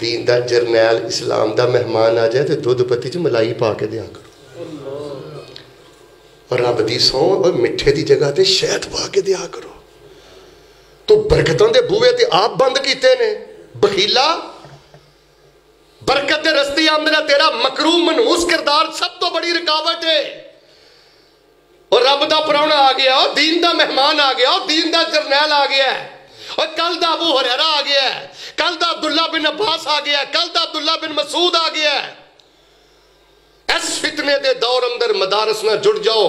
دین دا جرنیل اسلام دا مہمان آ جائے تے دودھ پتی چ ملائی پا کے دیا کرو اور رب دی سو اور مٹھے دی جگہ تے شہد پا کے دیا کرو تو برکتاں دے بوئے تے آپ بند کیتے نے بخیلا برکت دے رستے آمدہ تیرا مکروہ منحوس کردار سب تو بڑی رکاوٹ ہے اور رب دا پراؤنا آ گیا اور دین دا مہمان آ گیا اور دین دا جرنیل آ گیا ہے اور کل دا ابو ہریرہ آ گیا ہے کل دا عبداللہ بن عباس آ گیا ہے کل دا عبداللہ بن مسعود آ گیا ہے اس فتنے دے دور اندر مدارس نہ جڑ جاؤ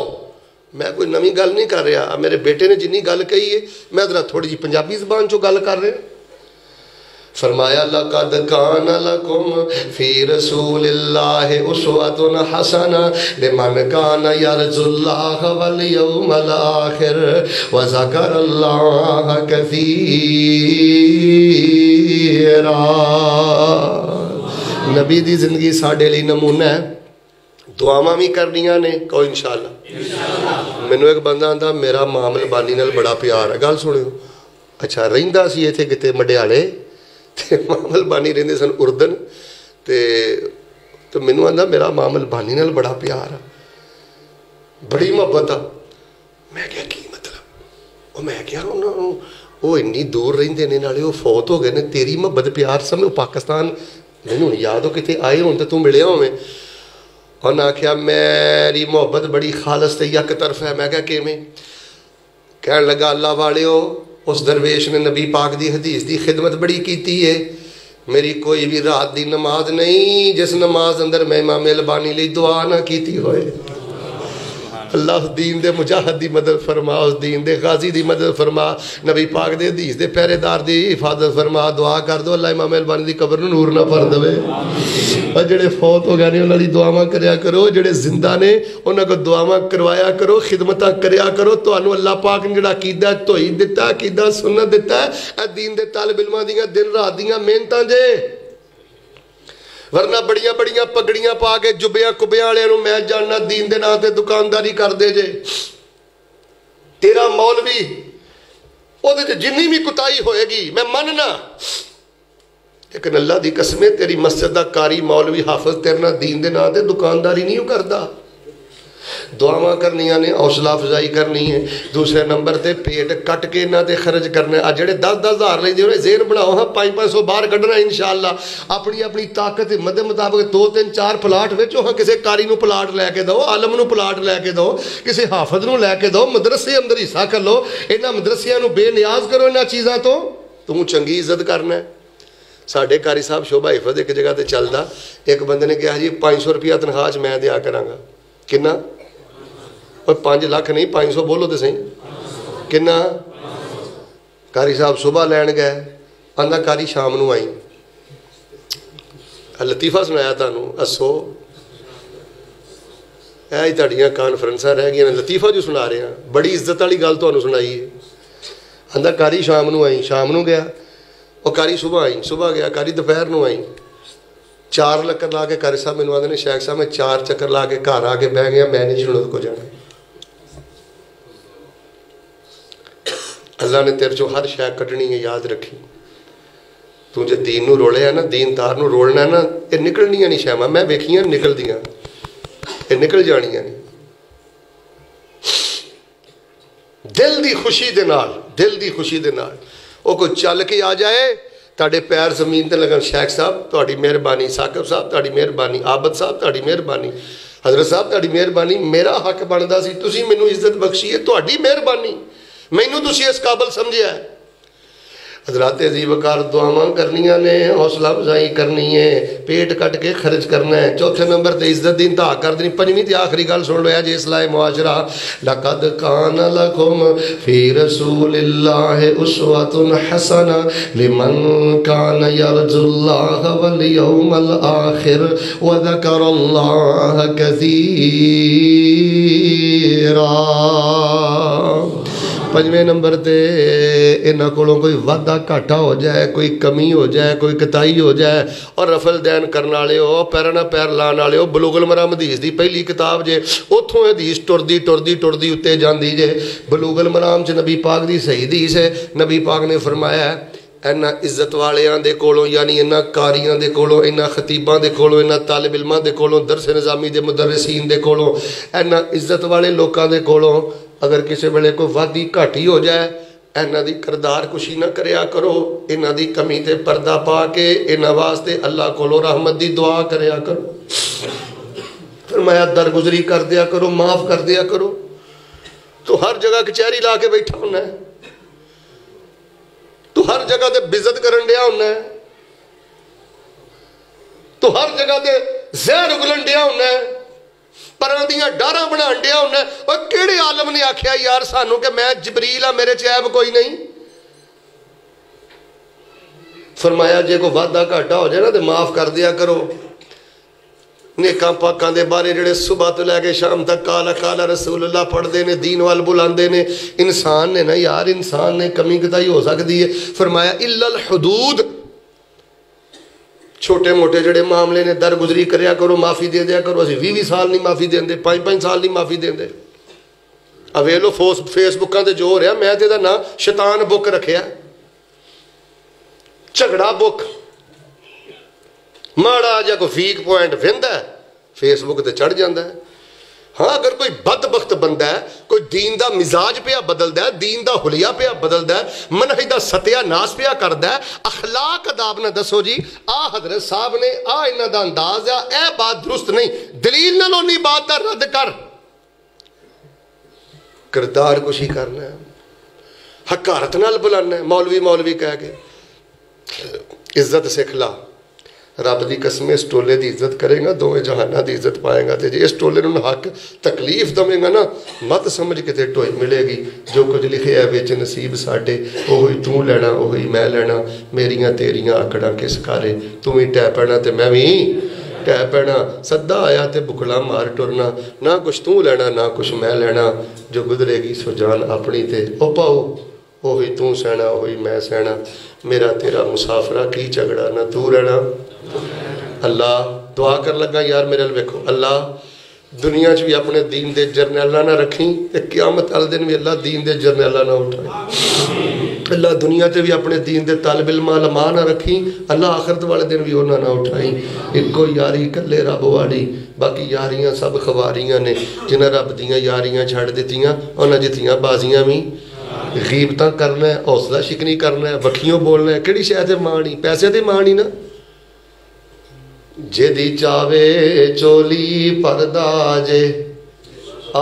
میں کوئی نمی گل نہیں کر رہا میرے بیٹے نے جنی گل کہی ہے میں ذرا تھوڑی جی پنجابی زبان چو گل کر رہے فرمایا لَقَدْ كَانَ لَكُمْ فِي رَسُولِ اللَّهِ أُسْوَةٌ حَسَنَةٌ لِمَنْ كَانَ يَرْجُو اللَّهَ وَالْيَوْمَ الْآخِرَ وَذَكَرَ اللَّهَ كَثِيرًا نبی دی زندگی ساڑھے لی نمونہ ہے دعاواں بھی کرنیاں نے کہو انشاءاللہ میں نے ایک بندہ آندھا میرا معامل بانی نال بڑا پیار ہے گل سنے ہو اچھا رہندہ سی یہ تھے کتے مڈیالے تے معامل بانی رہندے سن اردن تو مینوں آندا میرا معامل بانی نال بڑا پیار ہے بڑی محبت ہے میں کہا کی مطلب میں کہا وہ انی دور رہندے نے نالے وہ فوت ہو گئے نے تیری محبت پیار سمجھ پاکستان مینوں یاد ہو کتے آئے ہوں تے تو ملیا ہوویں اور نہ کہا میری محبت بڑی خالص تے یک طرف ہے میں کہا کیویں کہنے لگا اللہ والے ہو اس درویش نے نبی پاک دی حدیث دی خدمت بڑی کیتی ہے، میری کوئی بھی رات دی نماز نہیں جس نماز اندر میں امام البانی لی دعا نہ کیتی ہوئے۔ اللہ دین دے مجاہد دی مدد فرما، اس دین دے غازی دی مدد فرما، نبی پاک دے حدیث دے پہرے دار دی حفاظت فرما۔ دعا کر دو اللہ امام البانی دی قبر نو نور نہ بھر دے، اور جڑے فوت ہو گئے نے انہاں دی دعاواں کریا کرو، جڑے زندہ نے انہاں کو دعاواں کروایا کرو، خدمتاں کریا کرو۔ تانوں اللہ پاک نے جڑا عقیدہ توحید دتا، عقیدہ سنت دتا ہے، اے دین دے طالب علماں دیاں دن رات دیاں محنتاں جے، ورنہ بڑیاں بڑیاں پگڑیاں پا کے جبیاں کبیاں والے نوں میں جاننا دین دے نام تے دکانداری کر دے جے۔ تیرا مولوی او دے جنی بھی کوتاہی ہوئے گی میں مننا، لیکن اللہ دی قسمیں تیری مسجد دا قاری مولوی حافظ تیرنا دین دے نام تے دکانداری نہیں کردا۔ دعاواں کرنیاں نے، حوصلہ افزائی کرنی ہے۔ دوسرے نمبر تے پیٹ کٹ کے نہ تے خرچ کرنا ہے۔ آج جڑے 10-10 ہزار لے دیو ذہن بناؤ ہاں 500 باہر کڈنا انشاءاللہ، اپنی اپنی طاقت مد مطابق 2-3-4 پلاٹ وچ ہاں، کسے کاری نو پلاٹ لے کے دو، عالم نو پلاٹ لے کے دو، کسے حافظ نو لے کے دو، مدرسے اندر حصہ کر لو، انہاں مدرسیاں نو بے نیاز کرو انہاں چیزاں تو چنگی عزت کرنا ہے۔ ساڈے قاری صاحب شعبہ حفظ ایک جگہ تے چلدا، ایک بندے نے کہا جی 500 روپیہ تنخواہ چ میں دیا کراں گا۔ کنا؟ اور 5 لاکھ نہیں 500 بولو تے صحیح، کنا؟ قاری صاحب صبح لین گئے، آندا قاری شام نو آئی، لطیفہ سنایا تانوں اسو اے تہاڈیاں کانفرنساں رہ گئیاں، لطیفہ جو سنا رہے ہیں، بڑی عزت والی گل تانوں سنائی ہے۔ آندا قاری شام نو آئی، شام نو گیا، اور قاری صبح آئی، صبح گیا، قاری دوپہر نو آئی، 4 چکر لا کے قاری صاحب مینوں آندے نے شیخ صاحب میں 4 چکر لا کے گھر آ کے بہ گیا، میں نہیں جنوب کو جانا۔ اللہ نے تیرے چو ہر شے کٹنی ہے، یاد رکھی۔ تو جے دین نو رولے ہے نا، دین دار نو رولنا ہے نا، یہ نکلنیاں نہیں شیواں، میں ویکھیاں نکل دیاں، یہ نکل جانیاں نہیں۔ دل دی خوشی دے نال، دل دی خوشی دے نال وہ کوئی چل کے آ جائے تاڑے پیر زمین تے لگن، شیخ صاحب تہاڈی مہربانی، ثاقب صاحب تہاڈی مہربانی، عابد صاحب تہاڈی مہربانی، حضرت صاحب تہاڈی مہربانی، میرا حق بندا سی، تسی مینوں عزت بخشی ہے، تہاڈی مہربانی، مینوں تسی اس قابل سمجھیا ہے۔ حضرات عزیز وقار دعاواں کرنیاں نے، حوصلہ افزائی کرنی ہے، پیٹ کٹ کے خرچ کرنا ہے۔ چوتھے نمبر تے عزت دی انتہا کر دینی۔ پنجویں تے آخری گل سن لو ہے جی اصلاح معاشرہ، لقد کان لکم فی رسول اللہ اسوۃ حسنہ لمن کان یرجو اللہ والیوم الآخر وذکر اللہ کثیرا۔ پنجویں نمبر تے انہاں کولوں کوئی وعدہ گھاٹا ہو جائے، کوئی کمی ہو جائے، کوئی کتائی ہو جائے، اور رفل دین کرنے والے ہو، پیراں نال پیر لان والے ہو، بلوغ المرام حدیث دی پہلی کتاب جے، اوتھوں حدیث ٹردی اتے جاندی جے۔ بلوغ المرام چ نبی پاک دی صحیح حدیث ہے، نبی پاک نے فرمایا ہے اینا عزت والیاں دے کولوں، یعنی اینا کاریاں دے کولوں، اینا خطیباں دے کولوں، اینا طالب علماں دے کولوں، درس نظامی دے مدرسین دے کولوں، اینا عزت والے لوکاں دے کولوں اگر کسی ویلے کوئی وادی گھاٹی ہو جائے، اینا دی کردار کشی نہ کریا کرو، اینا دی کمی تے پردہ پا کے اینا واسطے اللہ کولو رحمت دی دعا کریا کرو۔ فرمایا درگزری کر دیا کرو، معاف کر دیا کرو۔ تو ہر جگہ کچہری لا کے بیٹھا ہونا ہے، تو ہر جگہ دے بزت کرن دیا ہونا ہے، تو ہر جگہ دے زہر اگلن دیا ہونا ہے، پران دیاں ڈاراں بنا انڈیا ہونا ہے۔ اور کیڑے عالم نے آکھیا یار سانوں کہ میں جبریل ہاں میرے چیب کوئی نہیں؟ فرمایا جے کو وعدہ گھاٹا ہو جائے نا تو معاف کر دیا کرو۔ نیکاں پاکاں دے بارے جڑے صبح تو لے کے شام تک کالا کالا رسول اللہ پڑھ دے نے، دین وال بلاندے نے، انسان نے نا یار، انسان نے کمی کتائی ہو سکتی ہے۔ فرمایا الا الحدود، چھوٹے موٹے جڑے معاملے نے درگزری کریا کرو، معافی دے دیا کرو۔ اسی 20 سال نہیں معافی دین دے، 5 سال نہیں معافی دین دے۔ اویلو فیس بکاں تے جو ہو رہا، میں تے دا نا شیطان بک رکھیا، جھگڑا بک، ماڑا جا کوئی فیک پوائنٹ ویندا ہے فیس بک تے چڑھ جاندا ہے۔ ہاں اگر کوئی بدبخت بندہ ہے، کوئی دین دا مزاج پیا بدلدا ہے، دین دا حلیہ پیا بدلدا ہے، منہج دا ستیہ ناس پیا کردا ہے، اخلاق اداب نہ دسو جی آ حضرت صاحب نے آ انہاں دا انداز ہے، اے بات درست نہیں، دلیل نہ لونی بات دا رد کر، کردار کشی کرنا ہے۔ حکارت نال بلانا ہے مولوی مولوی کہہ کے. عزت سکھ لا. رب دی قسم اس ٹولے دی عزت کرے گا دوویں جہاناں دی عزت پائے گا. تے جی اس ٹولے نوں حق تکلیف دے گا نا مت سمجھ کے تے ٹوئی ملے گی. جو کچھ لکھیا ہے وچ نصیب ساڈے اوہی تو لینا اوہی میں لینا. میریاں تیریاں آکڑاں کس کارے تو ہی ٹہ پینا تے میں بھی ٹہ پینا. سدا آیا تے بکلا مار ٹرنا. نہ کچھ تو لینا نہ کچھ میں لینا. جو گزرے گی سو جان اپنی تے او پاؤ اوہی تو سہنا اوہی میں سہنا. میرا تیرا مسافرہ کی جھگڑا نہ تو رہنا. اللہ دعا کر لگا یار میرے ویکھو اللہ دنیا چ بھی اپنے دین دے جرنیلاں نہ رکھیں تے قیامت والے دن بھی اللہ دین دے جرنیلاں نہ اٹھائیں. اللہ دنیا تے بھی اپنے دین دے طالب علم علماء نہ رکھیں. اللہ آخرت والے دن بھی انہاں نہ اٹھائیں. ایکو یاری کلے رب والی باقی یاریاں سب خواریاں نے. جنہاں رب دیاں یاریاں چھڑ دتیاں انہاں جتیاں بازیاں بھی غیبتاں کرنا ہے حوصلہ شکنی کرنا ہے وکھیوں بولنا ہے. کہڑی شے تے مانی پیسے تے مانی نا. جدی چاوے چولی پردہ جے.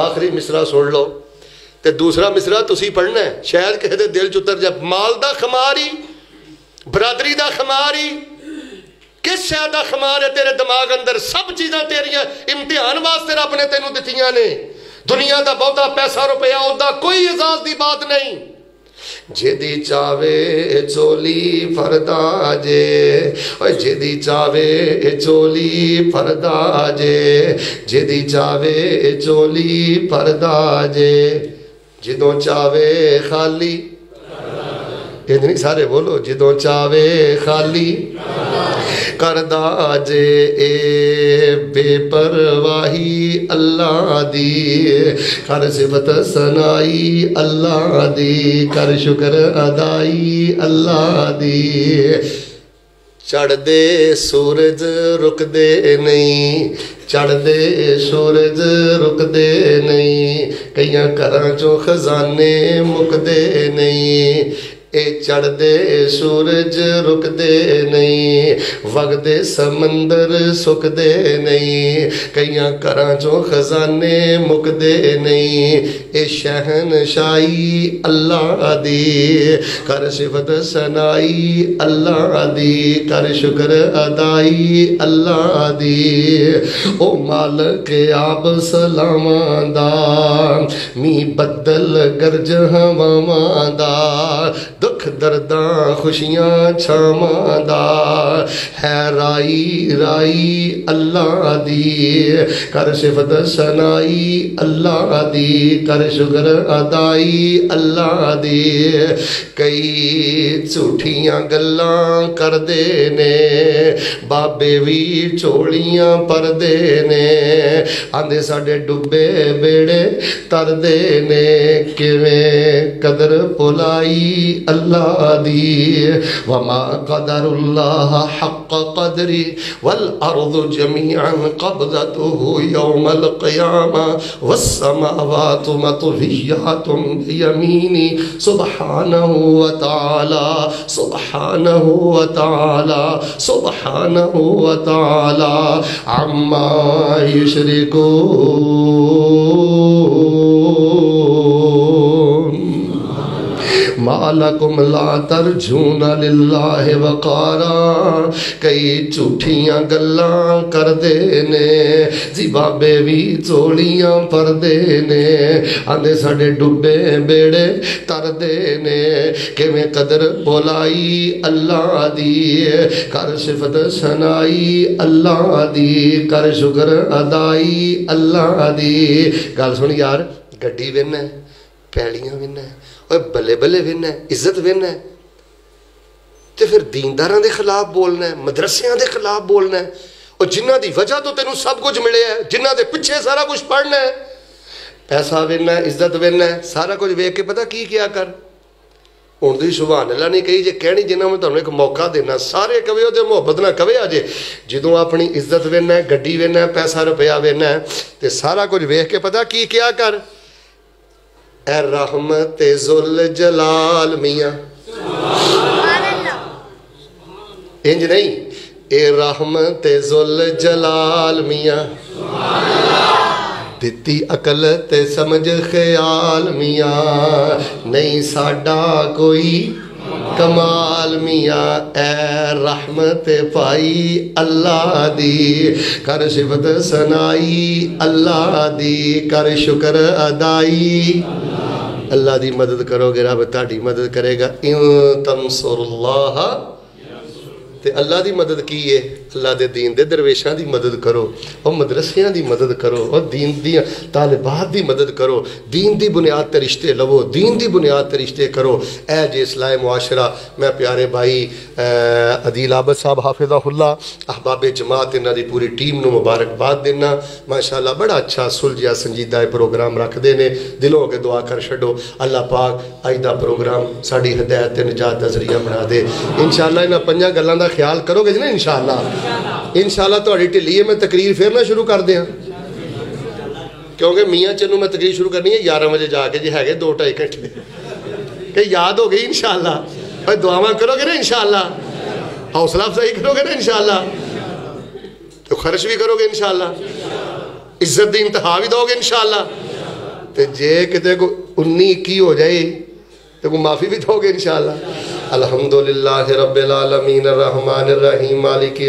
آخری مصرع سن لو تے دوسرا مصرع تسی پڑھنا ہے شاید کہے دے دل چتر جائے. مال دا خماری برادری دا خماری کس شے دا خمار ہے تیرے دماغ اندر. سب چیزاں تیریاں امتحان واسطے رب نے تینوں دتیاں نے. دنیا دا بہتا پیسہ روپیہ ہوتا کوئی اعزاز دی بات نہیں. جدی چاوے چولی پردہ جے جدی چاوے چولی پردہ جے جدی چاوے چولی پردہ جے جدوں چاوے خالی. یہ نہیں سارے بولو جدوں چاوے خالی کردہ جے. اے بے پرواہی اللہ دی کر صفت ثنائی اللہ دی کر شکر ادائی اللہ دی. چڑھ دے سورج رک دے نہیں چڑھ دے سورج رک دے نہیں کئیاں کراں چوں خزانے مک دے نہیں. اے چڑھ دے سورج رک دے نہیں وگ دے سمندر سک دے نہیں کئیاں کراں چوں خزانے مک دے نہیں. اے شہنشاہی اللہ دی کر صفت ثنائی اللہ دی کر شکر ادائی اللہ دی. او مالک آب سلاماں دا می بدل گرج ہواواں دا دکھ درداں خوشیاں چھاواں دا ہے رائی رائی اللہ دی کر صفت ثنائی اللہ دی کر شکر ادائی اللہ دی. کئی جھوٹیاں گلاں کر دے نے بابے بھی چوڑیاں پر دے نے آندے ساڈے ڈبے بیڑے تر دے نے کیویں قدر پلائی اللہ دی. وما قدر اللہ حق قدری والارض جميعا قبضته يوم القيامة والسماوات مطويات بيمينه سبحانه وتعالى سبحانه وتعالى سبحانه وتعالى عما يشركون. ما لکم لا ترجون للہ وقارا. کئی جھوٹیاں گلاں کر دینے جی بابے بھی چوڑیاں پر دینے آندے ساڑے ڈبے بیڑے تر دینے کیویں قدر بولائی اللہ دی کر صفت ثنائی اللہ دی کر شکر ادائی اللہ دی. گل سن یار گڈی وین ہے پیڑیاں وین ہے بلے بلے وین ہے عزت وین ہے تے پھر دینداراں دے خلاف بولنا ہے مدرسیاں دے خلاف بولنا ہے اور جنہ دی وجہ تو تینوں سب کچھ ملے ہے جنہ دے پیچھے سارا کچھ پڑھنا ہے. پیسہ ویننا ہے عزت ویننا ہے سارا کچھ ویکھ کے پتہ کی کیا کر. ہن دی سبحان اللہ نہیں کہی جے کہنی جنہ میں تانوں ایک موقع دینا سارے کہو تے محبت نہ کہے اجے جدوں اپنی عزت ویننا ہے گڈی ویننا ہے پیسہ روپیہ ویننا ہے تے سارا کچھ ویکھ کے پتہ کی کیا کر. اے رحمت ذوالجلال میاں انج نہیں اے رحمت ذوالجلال میاں دتی عقل تے سمجھ خیال میاں نہیں ساڈا کوئی کمال میاں اے رحمت پائی اللہ دی کر صفت سنائی اللہ دی کر شکر ادائی اللہ دی مدد کرو گے رب تہاڈی مدد کرے گا ان تنصر اللہ تے اللہ دی مدد کی ہے اللہ دے دین دے درویشاں دی مدد کرو اور مدرسیاں دی مدد کرو اور دین دی طالبات دی مدد کرو دین دی بنیاد تے رشتے لو دین دی بنیاد تے رشتے کرو اے جے اصلاح معاشرہ میں پیارے بھائی عدیل عابد صاحب حافظہ اللہ احباب جماعت انہاں دی پوری ٹیم نو مبارکباد دینا ماشاءاللہ بڑا اچھا سلجھیا سنجیدہ پروگرام رکھ دینے دلوں کے دعا کر چھڈو اللہ پاک آئندہ پروگرام ساڈی ہدایت تے نجات دا ذریعہ بنا دے انشاءاللہ انہاں پنجاں گلاں دا خیال کرو گے جی نا انشاءاللہ تہاڈی ٹھلیے میں تقریر پھر نہ شروع کر دیاں کیونکہ میاں چنوں میں تقریر شروع کرنی ہے 11 بجے جا کے جی ہے گے 2-2.5 گھنٹے کہ یاد ہو گئی انشاءاللہ بھائی دعاواں کرو گے نا انشاءاللہ حوصلہ افزائی کرو گے نا انشاءاللہ تو خرچ بھی کرو گے انشاءاللہ عزت دی انتہا بھی دو گے انشاءاللہ تو جے کتے کو 19-21 ہو جائے تو کو معافی بھی دو گے انشاءاللہ الحمدللہ رب العالمین الرحمن الرحیم مالک